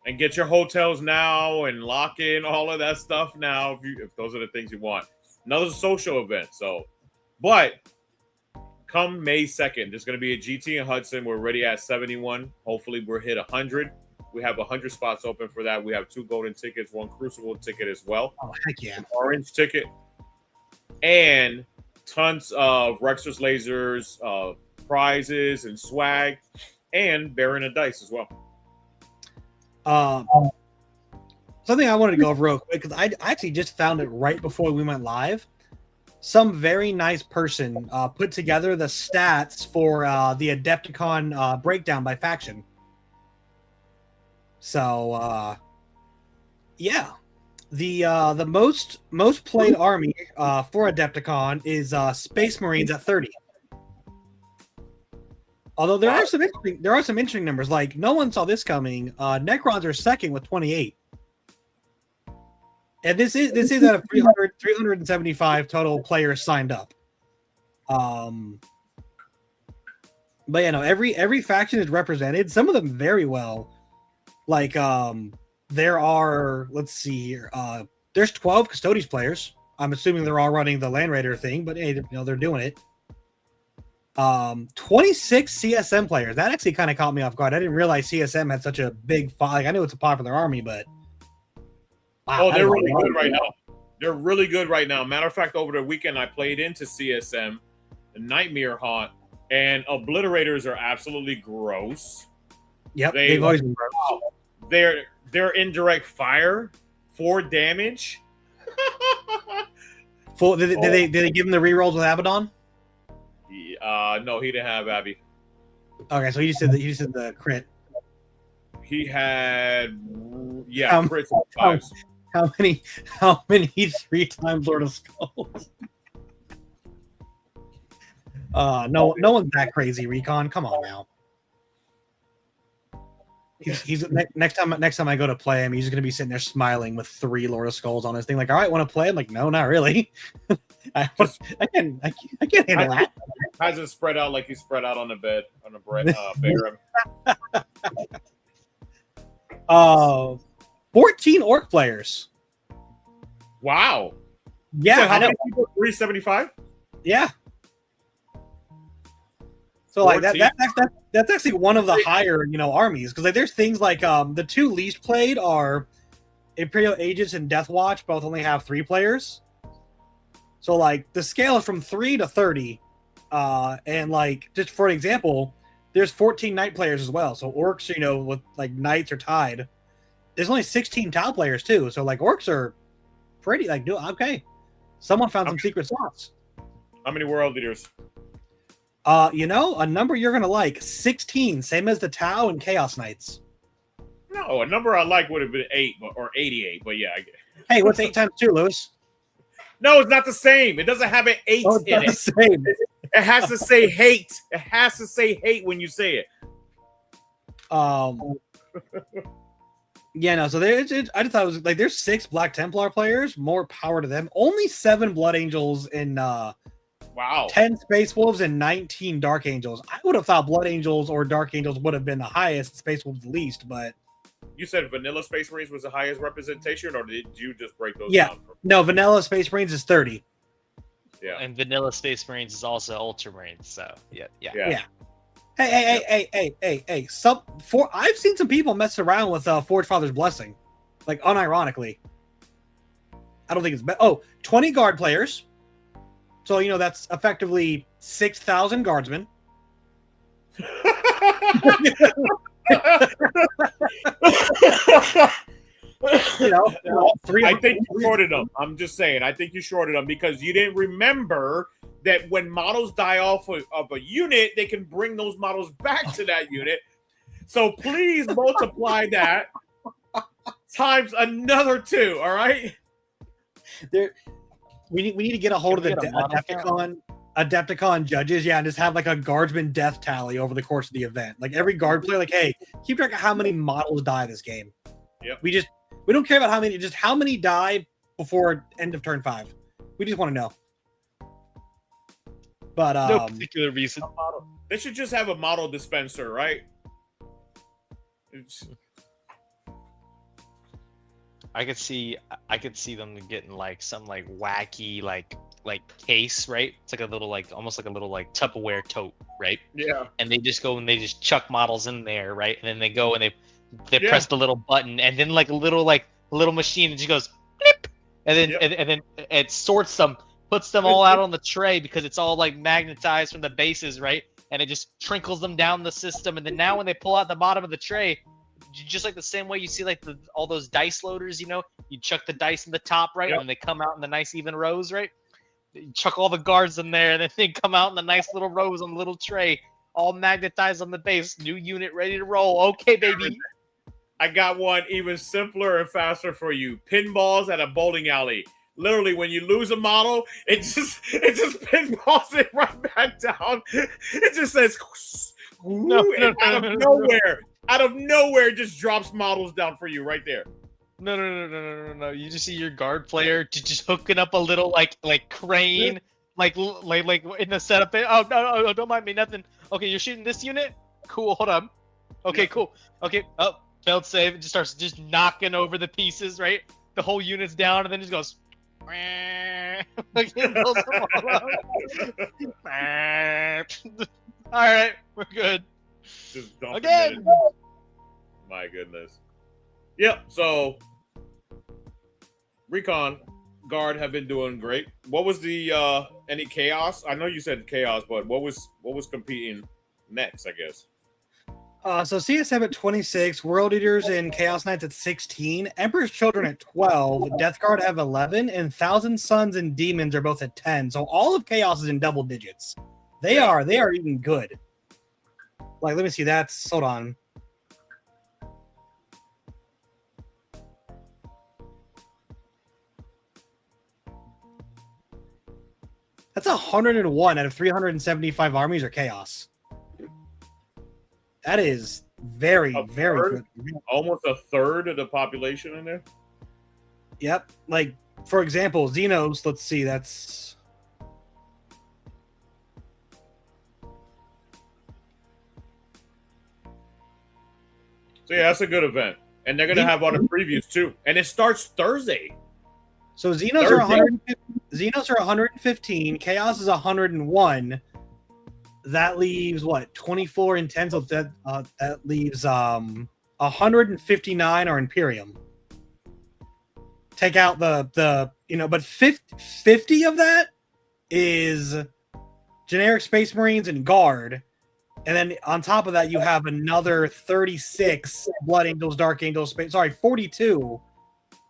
And get your hotels now and lock in all of that stuff now if those are the things you want. Another social event. But come May 2nd, there's going to be a GT in Hudson. We're already at 71. Hopefully, we'll hit 100. We have 100 spots open for that. We have 2 golden tickets, 1 Crucible ticket as well. Oh, heck yeah. An orange ticket. And tons of Rexers lasers, prizes, and swag. And bearing a dice as well. Something I wanted to go over real quick, because I actually just found it right before we went live. Some very nice person put together the stats for the Adepticon breakdown by faction. So, yeah, the most played army for Adepticon is Space Marines at 30. Although there are some interesting numbers. Like, no one saw this coming. Necrons are second with 28. And this is out of 375 total players signed up. But every faction is represented. Some of them very well. Like there are, let's see here. There's 12 Custodes players. I'm assuming they're all running the Land Raider thing, but hey, they're doing it. 26 CSM players. That actually kind of caught me off guard. I didn't realize CSM had such a big I knew it's a popular army, but wow, they're really good right now. They're really good right now. Matter of fact, over the weekend I played into CSM, the Nightmare Haunt, and Obliterators are absolutely gross. Yep, they've always been gross. They're indirect fire, 4 damage. Did they give him the rerolls with Abaddon? No, he didn't have Abby. Okay, so he just did the crit. He had crits. How many 3 times Lord of Skulls? No one's that crazy, Recon. Come on now. He's next time I go to play him, he's gonna be sitting there smiling with 3 Lord of Skulls on his thing. Like, all right, want to play? I'm like, no, not really. I can't handle that. Hasn't spread out like he spread out on the bed on the bed. 14 orc players. Wow. Yeah. So how many people? 375. Yeah. So like that's actually one of the higher armies, because like there's things like the 2 least played are Imperial Aegis and Death Watch. Both only have 3 players. So like the scale is from 3 to 30, and like just for an example, there's 14 knight players as well. So orcs, with like knights are tied. There's only 16 Tau players too. So like orcs are pretty okay. Someone found some secret sauce. How many world leaders? A number you're gonna like, 16, same as the Tau and Chaos Knights. No, a number I like would have been 8 or 88, but yeah. Hey, what's 8 times 2, Lewis? No, it's not the same. It doesn't have an 8 in it. The same. It has to say hate. It has to say hate when you say it. Yeah, no. So I just thought it was like there's 6 Black Templar players. More power to them. Only 7 Blood Angels and wow, 10 Space Wolves and 19 Dark Angels. I would have thought Blood Angels or Dark Angels would have been the highest, Space Wolves the least, but you said Vanilla Space Marines was the highest representation, or did you just break those Yeah. down? No, Vanilla Space Marines is 30. Yeah. And Vanilla Space Marines is also Ultramarines. So yeah. Yeah. Hey. I've seen some people mess around with Forge Father's Blessing, like unironically. I don't think it's 20 guard players. So that's effectively 6,000 guardsmen. I think you shorted them. I'm just saying. I think you shorted them because you didn't remember that when models die off of a unit, they can bring those models back to that unit. So please multiply that times another 2. All right. We need to get a hold of the Adepticon judges, and just have like a guardsman death tally over the course of the event. Like every guard player, like, hey, keep track of how many models die this game. Yep. We don't care about how many, just how many die before end of turn 5. We just want to know. But no particular reason. They should just have a model dispenser, right? I could see them getting like some like wacky like case, right? It's like a little like almost like a little like Tupperware tote, right? Yeah. And they just go and they just chuck models in there, right? And then they go and they press the little button, and then like a little machine and just goes blip, and then and then it sorts them, puts them all out on the tray because it's all like magnetized from the bases, right? And it just trickles them down the system, and then now when they pull out the bottom of the tray, just like the same way you see like all those dice loaders, you chuck the dice in the top, right? And they come out in the nice even rows, right? You chuck all the guards in there, and then they come out in the nice little rows on the little tray, all magnetized on the base. New unit ready to roll. Okay, baby. I got one even simpler and faster for you. Pinballs at a bowling alley. Literally, when you lose a model, it just pinballs it right back down. It just says, out of nowhere, it just drops models down for you right there. No. You just see your guard player just hooking up a little like crane, like in the setup. Oh no, don't mind me, nothing. Okay, you're shooting this unit. Cool, hold on. Okay, cool. Okay, failed save. It just starts just knocking over the pieces, right? The whole unit's down, and then just goes. All right, we're good. Just dump again. My goodness. Yep. So, Recon Guard have been doing great. What was the any chaos? I know you said chaos, but what was competing next? I guess. So CSM at 26, World Eaters and Chaos Knights at 16, Emperor's Children at 12, Death Guard have 11, and Thousand Suns and Demons are both at 10. So all of Chaos is in double digits. They are even good. Like, let me see. Hold on. That's 101 out of 375 armies are Chaos. That is very good. Almost a third of the population in there. Yep. Like, for example, Xenos, let's see, that's... So yeah, that's a good event. And they're going to have all the previews too. And it starts Thursday. So Xenos are 115, Chaos is 101. That leaves what, 24 and 10, so that leaves 159 are Imperium. Take out the but 50 of that is generic Space Marines and Guard. And then on top of that, you have another 36 Blood Angels, Dark Angels, 42,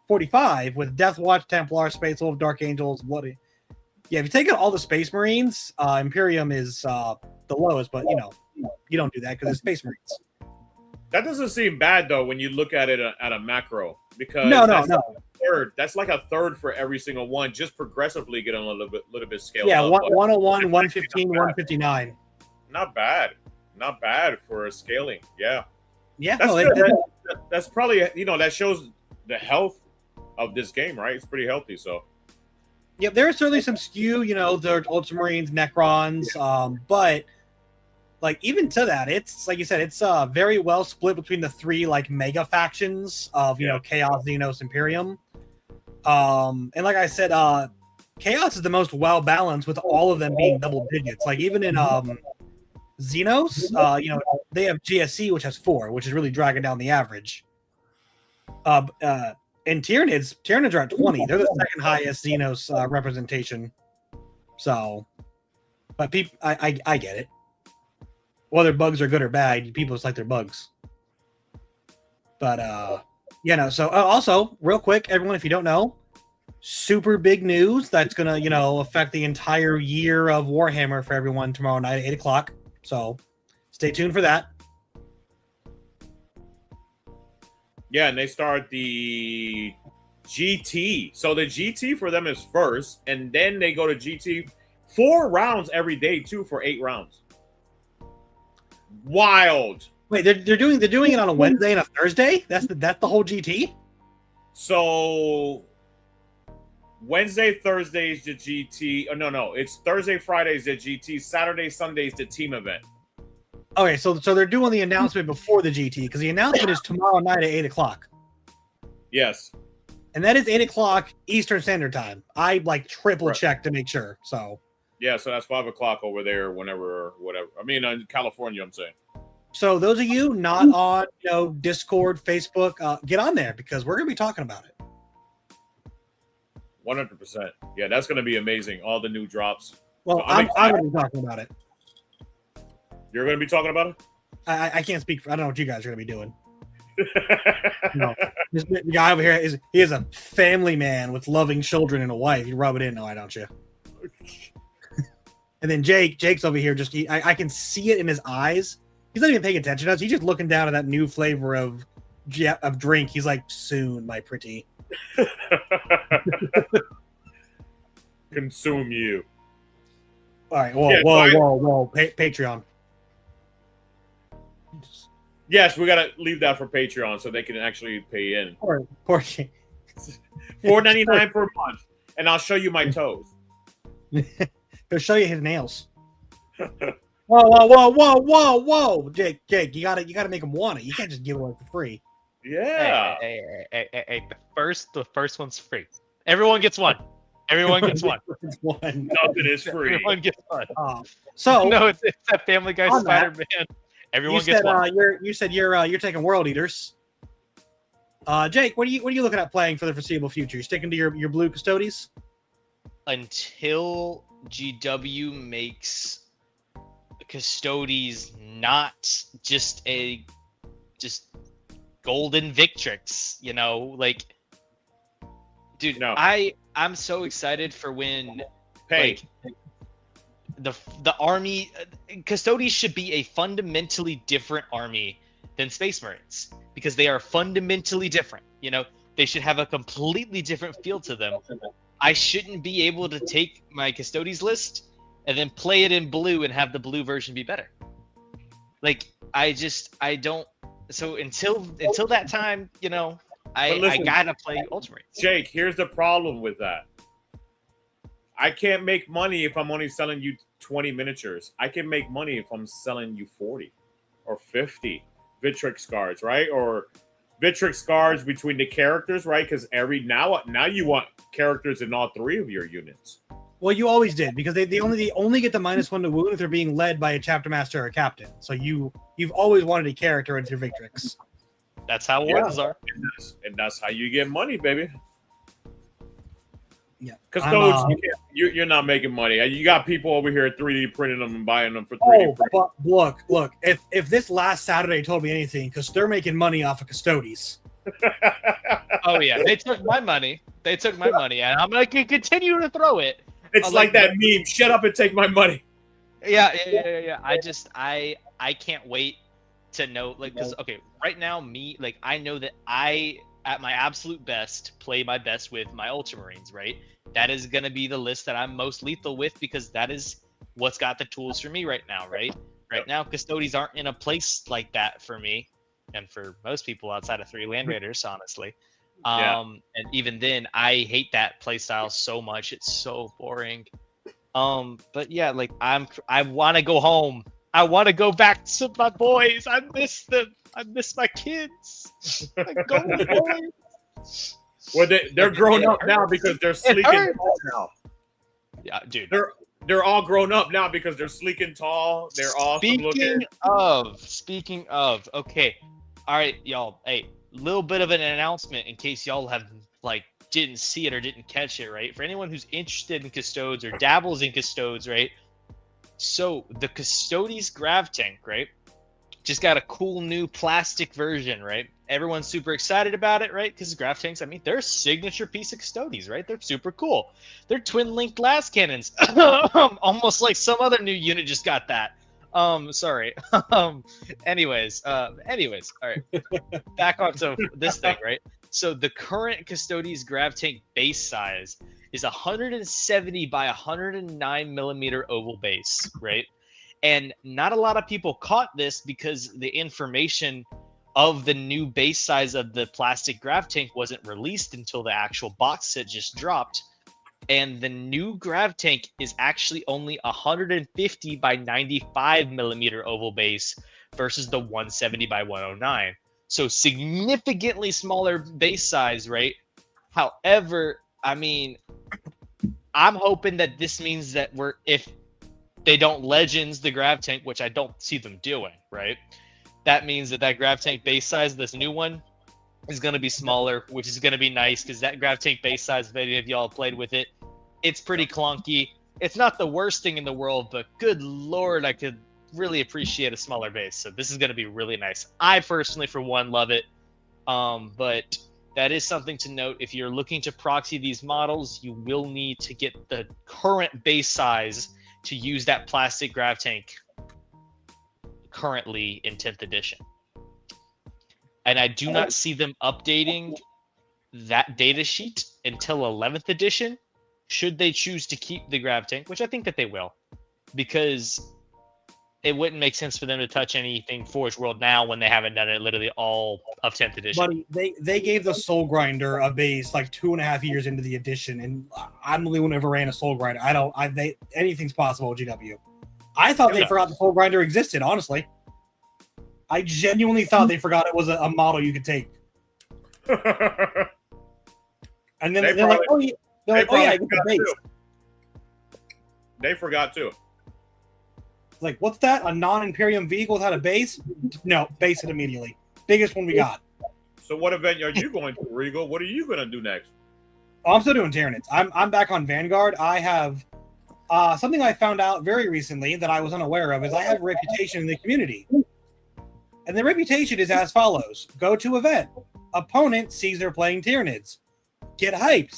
45 with Death Watch, Templar, Space Wolf, Dark Angels, Blood. Yeah, if you take out all the Space Marines, Imperium is the lowest, but you don't do that because it's Space Marines. That doesn't seem bad though when you look at it at a macro, because no. That's like a third for every single one, just progressively getting a little bit scaled. Yeah, up. 101, 115, 159. Not bad for a scaling. Yeah, that's that's probably that shows the health of this game, right? It's pretty healthy. So yeah, there are certainly some skew, the Ultramarines, Necrons, but like even to that, it's like you said, it's very well split between the three like mega factions of Chaos, Xenos, Imperium. And like I said, Chaos is the most well balanced with all of them being double digits. Like even in Xenos, they have GSC, which has 4, which is really dragging down the average. And Tyranids are at 20. They're the second highest Xenos representation. So, but people, I get it. Whether bugs are good or bad, people just like their bugs. But so also real quick, everyone, if you don't know, super big news that's gonna affect the entire year of Warhammer for everyone tomorrow night at 8 o'clock. So stay tuned for that. Yeah, and they start the GT. So the GT for them is first, and then they go to GT 4 rounds every day too for 8 rounds. Wild. Wait, they're doing it on a Wednesday and a Thursday? That's the whole GT? So Wednesday, Thursday is the GT. Oh, no, it's Thursday, Friday is the GT. Saturday, Sunday is the team event. Okay, so they're doing the announcement before the GT because the announcement is tomorrow night at 8 o'clock. Yes. And that is 8 o'clock Eastern Standard Time. I triple check to make sure. So yeah, so that's 5 o'clock over there whenever, whatever. I mean, in California, I'm saying. So those of you not on Discord, Facebook, get on there because we're going to be talking about it. 100%. Yeah, that's going to be amazing. All the new drops. Well, So I'm going to be talking about it. You're going to be talking about it? I can't speak for, I don't know what you guys are going to be doing. No, the guy over here he is a family man with loving children and a wife. You rub it in, no, I don't you? And then Jake's over here. I can see it in his eyes. He's not even paying attention to us. He's just looking down at that new flavor of drink. He's like, soon, my pretty. Consume you. All right. Whoa. Patreon. Yes, we gotta leave that for Patreon so they can actually pay in. Poor $4.99 per month, and I'll show you my toes. He'll show you his nails. Whoa! Jake, you gotta make him want it. You can't just give it away for free. Yeah. Hey, the first one's free. Everyone gets one. Everyone gets one. Nothing is free. Everyone gets one. So no, it's that Family Guy Spider-Man. Everyone gets one. You said you're taking World Eaters. Jake, what are you looking at playing for the foreseeable future? You sticking to your blue Custodes? Until GW makes Custodes not just golden Victrix, dude. No. I'm so excited for when the army Custodes should be a fundamentally different army than Space Marines because they are fundamentally different. They should have a completely different feel to them. I shouldn't be able to take my Custodes list and then play it in blue and have the blue version be better. I don't. So until that time, I gotta play Ultramarines. Jake, here's the problem with that. I can't make money if I'm only selling you 20 miniatures. I can make money if I'm selling you 40 or 50 Victrix cards, right? Or Victrix cards between the characters, right? Because now you want characters in all 3 of your units. Well, you always did because they only get the -1 to wound if they're being led by a chapter master or a captain. So you've always wanted a character into your Victrix. That's how wardens are, and that's how you get money, baby. Yeah, because you're not making money. You got people over here 3D printing them and buying them for 3D. But look, if this last Saturday told me anything, because they're making money off of Custodes. Oh yeah, they took my money. And I'm gonna continue to throw it. It's like that meme. Shut up and take my money. Yeah. I can't wait to know, because right now I know that I at my absolute best play my best with my Ultramarines, right? That is gonna be the list that I'm most lethal with because that is what's got the tools for me right now, right? Right now, Custodes aren't in a place like that for me, and for most people outside of 3 Land Raiders, honestly. And even then, I hate that playstyle so much. It's so boring. But yeah, I want to go home. I want to go back to my boys. I miss them. I miss my kids. My golden boys. Well, they're grown up now because they're sleek and tall now. Yeah, dude. They're all grown up now because they're sleek and tall. They're awesome looking. Speaking of, okay, all right, y'all. Hey, little bit of an announcement in case y'all have like didn't see it or didn't catch it, right? For anyone who's interested in custodes or dabbles in custodes, right? So the Custodes Grav Tank, right? Just got a cool new plastic version, right? Everyone's super excited about it, right? Because Grav Tanks, I mean, they're a signature piece of Custodes, right? They're super cool. They're twin-linked glass cannons, almost like some other new unit just got that. Sorry. Anyways, all right. Back onto this thing, right? So the current Custodes Grav Tank base size is 170 by 109 millimeter oval base, right? And not a lot of people caught this because the information of the new base size of the plastic Grav Tank wasn't released until the actual box set just dropped. And the new Grav Tank is actually only 150 by 95 millimeter oval base versus the 170 by 109. So significantly smaller base size, right? However, I mean, I'm hoping that this means that if they don't Legends the Grav Tank, which I don't see them doing, right? That means that Grav Tank base size, this new one, is going to be smaller, which is going to be nice because that Grav Tank base size, if any of y'all played with it, it's pretty clunky. It's not the worst thing in the world, but good lord, I could really appreciate a smaller base. So this is going to be really nice. I personally, for one, love it. But that is something to note. If you're looking to proxy these models, you will need to get the current base size to use that plastic Grav Tank currently in 10th edition. And I do not see them updating that data sheet until 11th edition, should they choose to keep the Grav Tank, which I think that they will, because it wouldn't make sense for them to touch anything Forge World now when they haven't done it literally all of 10th edition. Buddy, they gave the Soul Grinder a base like 2.5 years into the edition, and I'm the only one who ever ran a Soul Grinder. Anything's possible with GW. I thought they forgot the Soul Grinder existed, honestly. I genuinely thought they forgot it was a model you could take. And then they're like, oh yeah, I get the base. They forgot too. Like, what's that? A non-Imperium vehicle without a base? No, base it immediately. Biggest one we got. So what event are you going to, Regal? What are you going to do next? Oh, I'm still doing Tyranids. I'm back on Vanguard. I have something I found out very recently that I was unaware of is I have a reputation in the community. And the reputation is as follows. Go to event. Opponent sees they're playing Tyranids. Get hyped.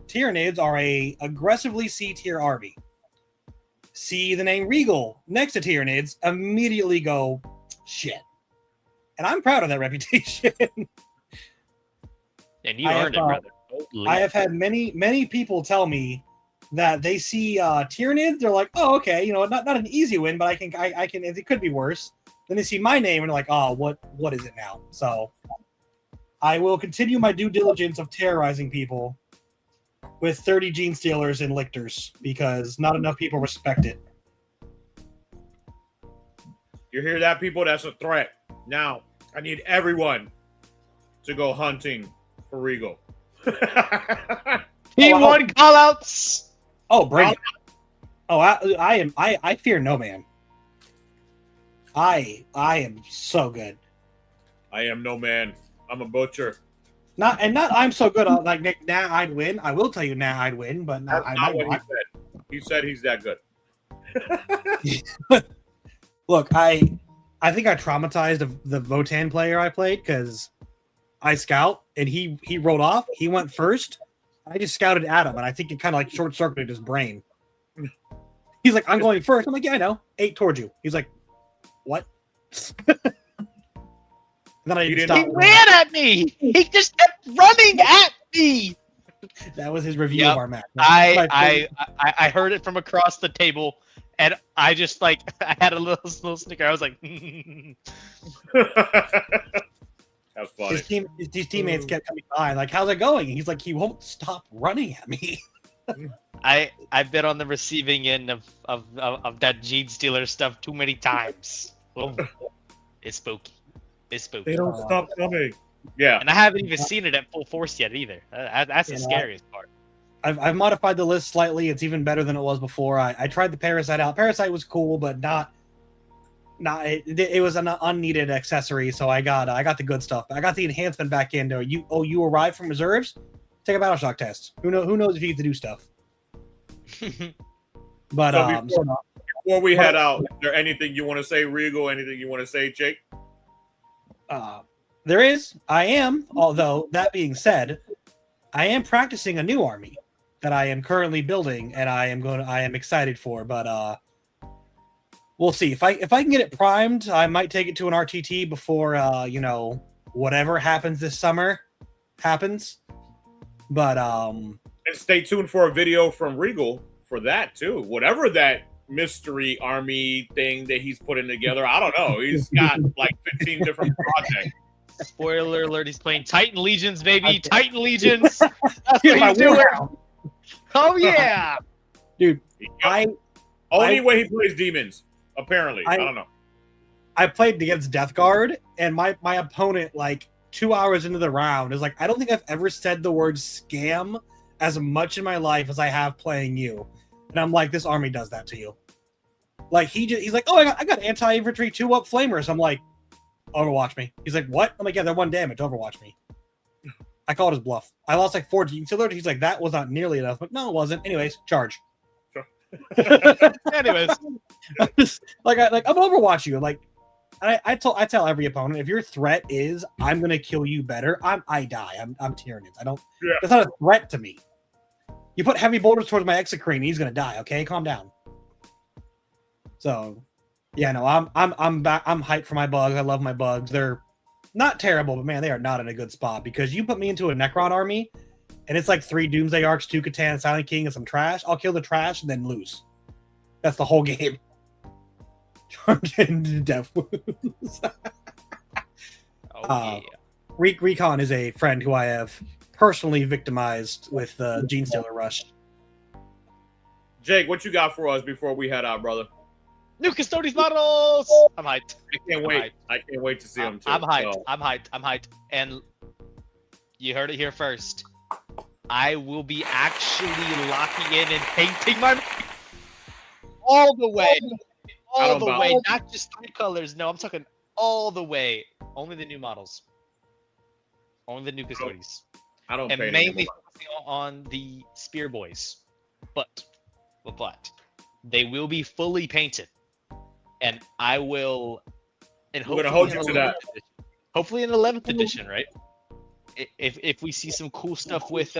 Tyranids are a aggressively C-tier army. See the name Regal next to Tyranids, immediately go, shit. And I'm proud of that reputation. And you earned it, brother. I have had many people tell me that they see Tyranids, they're like, oh, okay, you know, not an easy win, but I can, it could be worse. Then they see my name and they're like, oh, what is it now? So I will continue my due diligence of terrorizing people with 30 Gene Stealers and Lictors because not enough people respect it. You hear that, people? That's a threat. Now, I need everyone to go hunting for Regal. T1 callouts. Oh, bring it. Oh, I fear no man. I am so good. I am no man. I'm a butcher. Not I'm so good. Like Nick, nah, I'd win. I will tell you, nah, I'd win, but That's not what he said. He said he's that good. Look, I think I traumatized the Votan player I played because I scout and he rolled off. He went first. I just scouted at him, and I think it kind of like short circuited his brain. He's like, I'm going first. I'm like, yeah, I know. 8 towards you. He's like, what? Then I didn't stop. He ran at me. He just kept running at me. That was his review of our match. I heard it from across the table, and I just like I had a little snicker. I was like, that's funny. His teammates kept coming by, like, how's it going? And he's like, he won't stop running at me. I've been on the receiving end of that Gene Stealer stuff too many times. Oh, it's spooky. It's spooky. They don't stop coming. Yeah. And I haven't even seen it at full force yet either. That's the scariest part. I've modified the list slightly. It's even better than it was before. I tried the Parasite out. Parasite was cool, but not it was an unneeded accessory. So I got the good stuff. I got the enhancement back in there. You arrived from reserves? Take a Battleshock test. Who knows if you get to do stuff. But so before we head out, is there anything you want to say, Regal? Anything you want to say, Jake? There is. I am. Although that being said, I am practicing a new army that I am currently building, and I am excited for. But we'll see if I can get it primed. I might take it to an RTT before whatever happens this summer happens. But and stay tuned for a video from Regal for that too. Whatever that mystery army thing that he's putting together, I don't know. He's got like 15 different projects. Spoiler alert: he's playing Titan Legions, baby. Titan Legions. That's what he's doing. Oh yeah, dude. Only way he plays demons. Apparently, I don't know. I played against Death Guard, and my opponent, like 2 hours into the round, is like, I don't think I've ever said the word scam as much in my life as I have playing you. And I'm like, this army does that to you. Like he's like, oh, I got anti-infantry 2-up flamers. I'm like, Overwatch me. He's like, what? I'm like, yeah, they're 1 damage. Overwatch me. I called his bluff. I lost like 4 Gene Stealer. He's like, that was not nearly enough. But no, it wasn't. Anyways, charge. Anyways, I'm Overwatch you. Like, I tell every opponent, if your threat is I'm gonna kill you better, I die. I'm Tyrannid. I don't. Yeah. That's not a threat to me. You put heavy boulders towards my Exocrine, he's gonna die. Okay, calm down. So, yeah, no, I'm back. I'm hyped for my bugs. I love my bugs. They're not terrible, but man, they are not in a good spot because you put me into a Necron army, and it's like 3 Doomsday Arcs, 2 Catan, Silent King, and some trash. I'll kill the trash and then lose. That's the whole game. Charge into death wounds. yeah. Recon is a friend who I have personally victimized with the Gene Stealer rush. Jake, what you got for us before we head out, brother? New Custodes models. I'm hyped. I can't wait. I can't wait to see them too. I'm hyped. So. I'm hyped. And you heard it here first. I will be actually locking in and painting my all the way. All the way, not just 3 colors. No, I'm talking all the way. Only the new models. Only the new Custodes. I don't. And mainly focusing on the Spear Boys, but they will be fully painted, and I will. And we're gonna hold you to that. Hopefully, in 11th edition, right? If we see some cool stuff with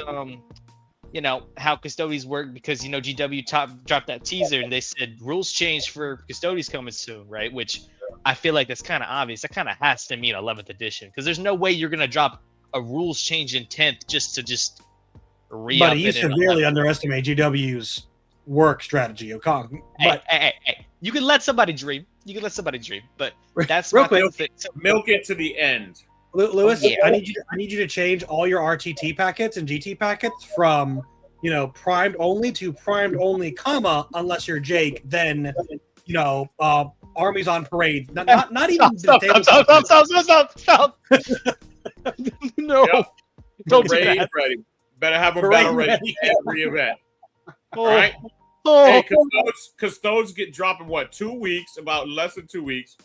how Custodes work, because GW dropped that teaser and they said rules change for Custodes coming soon, right? Which I feel like that's kind of obvious. That kind of has to mean 11th edition, because there's no way you're gonna drop a rules change in 10th just to re-up. But you severely underestimate GW's work strategy, Okong. But hey, you can let somebody dream. But that's real quick. Milk it to the end. Lewis, yeah. I need you to change all your RTT packets and GT packets from primed only to primed only, unless you're Jake, then armies on parade. Not even stop. No, yep. Don't parade ready. Better have a battle ready every event. All right. Hey, Custodes get dropped in what, 2 weeks? About less than 2 weeks.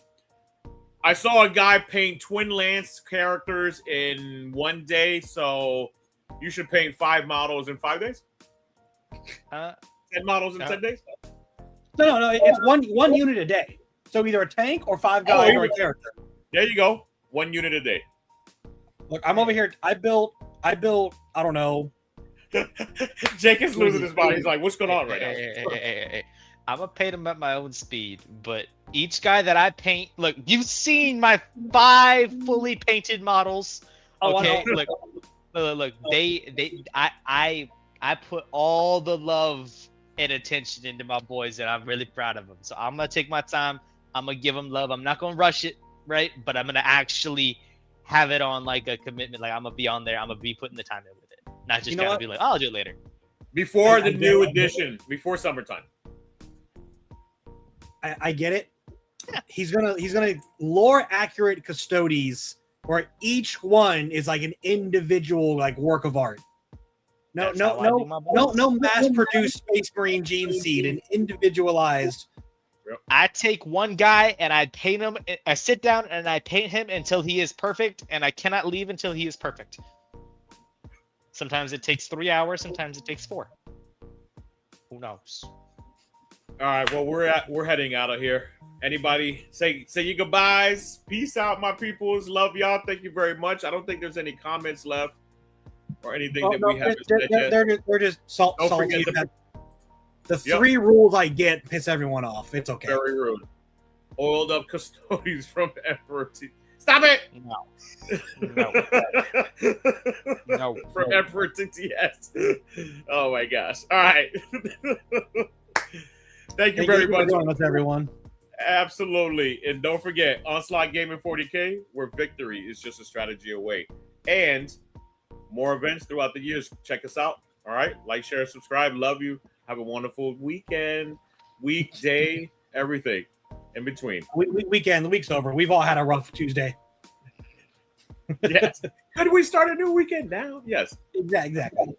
I saw a guy paint Twin Lance characters in 1 day, so you should paint 5 models in 5 days? 10 models in 10 days? No. It's one unit a day. So either a tank or 5 guys or a character. There you go. 1 unit a day. Look, I'm over here. I built. I don't know. Jake is losing his mind. He's like, what's going on right now? Hey. I'm going to paint them at my own speed, but each guy that I paint, look, you've seen my 5 fully painted models. Okay, look, I put all the love and attention into my boys, and I'm really proud of them. So I'm going to take my time. I'm going to give them love. I'm not going to rush it, right? But I'm going to actually have it on like a commitment. Like, I'm going to be on there. I'm going to be putting the time in with it. Not just kind of be like, oh, I'll do it later. Before I the new get it. edition, before summertime. I get it. He's gonna lore accurate custodies where each one is like an individual like work of art. No, That's how I do my no mass produced Space Marine gene seed and individualized. I take one guy and I paint him. I sit down and I paint him until he is perfect, and I cannot leave until he is perfect. Sometimes it takes 3 hours. Sometimes it takes 4. Who knows? All right, well, we're heading out of here. Anybody say your goodbyes? Peace out, my peoples. Love y'all. Thank you very much. I don't think there's any comments left or anything that we haven't said yet. They're just Don't salty. forget The 3 rules I get piss everyone off. It's okay. Very rude. Oiled up custodians from Emperor T. Stop it! No. From Emperor TTS. Oh my gosh. All right. Thank you very much. That's everyone. Absolutely. And don't forget, Onslaught Gaming 40K, where victory is just a strategy away. And more events throughout the years. Check us out. All right. Like, share, subscribe. Love you. Have a wonderful weekend, weekday, everything in between. Weekend, the week's over. We've all had a rough Tuesday. Yes. Could we start a new weekend now? Yes. Exactly.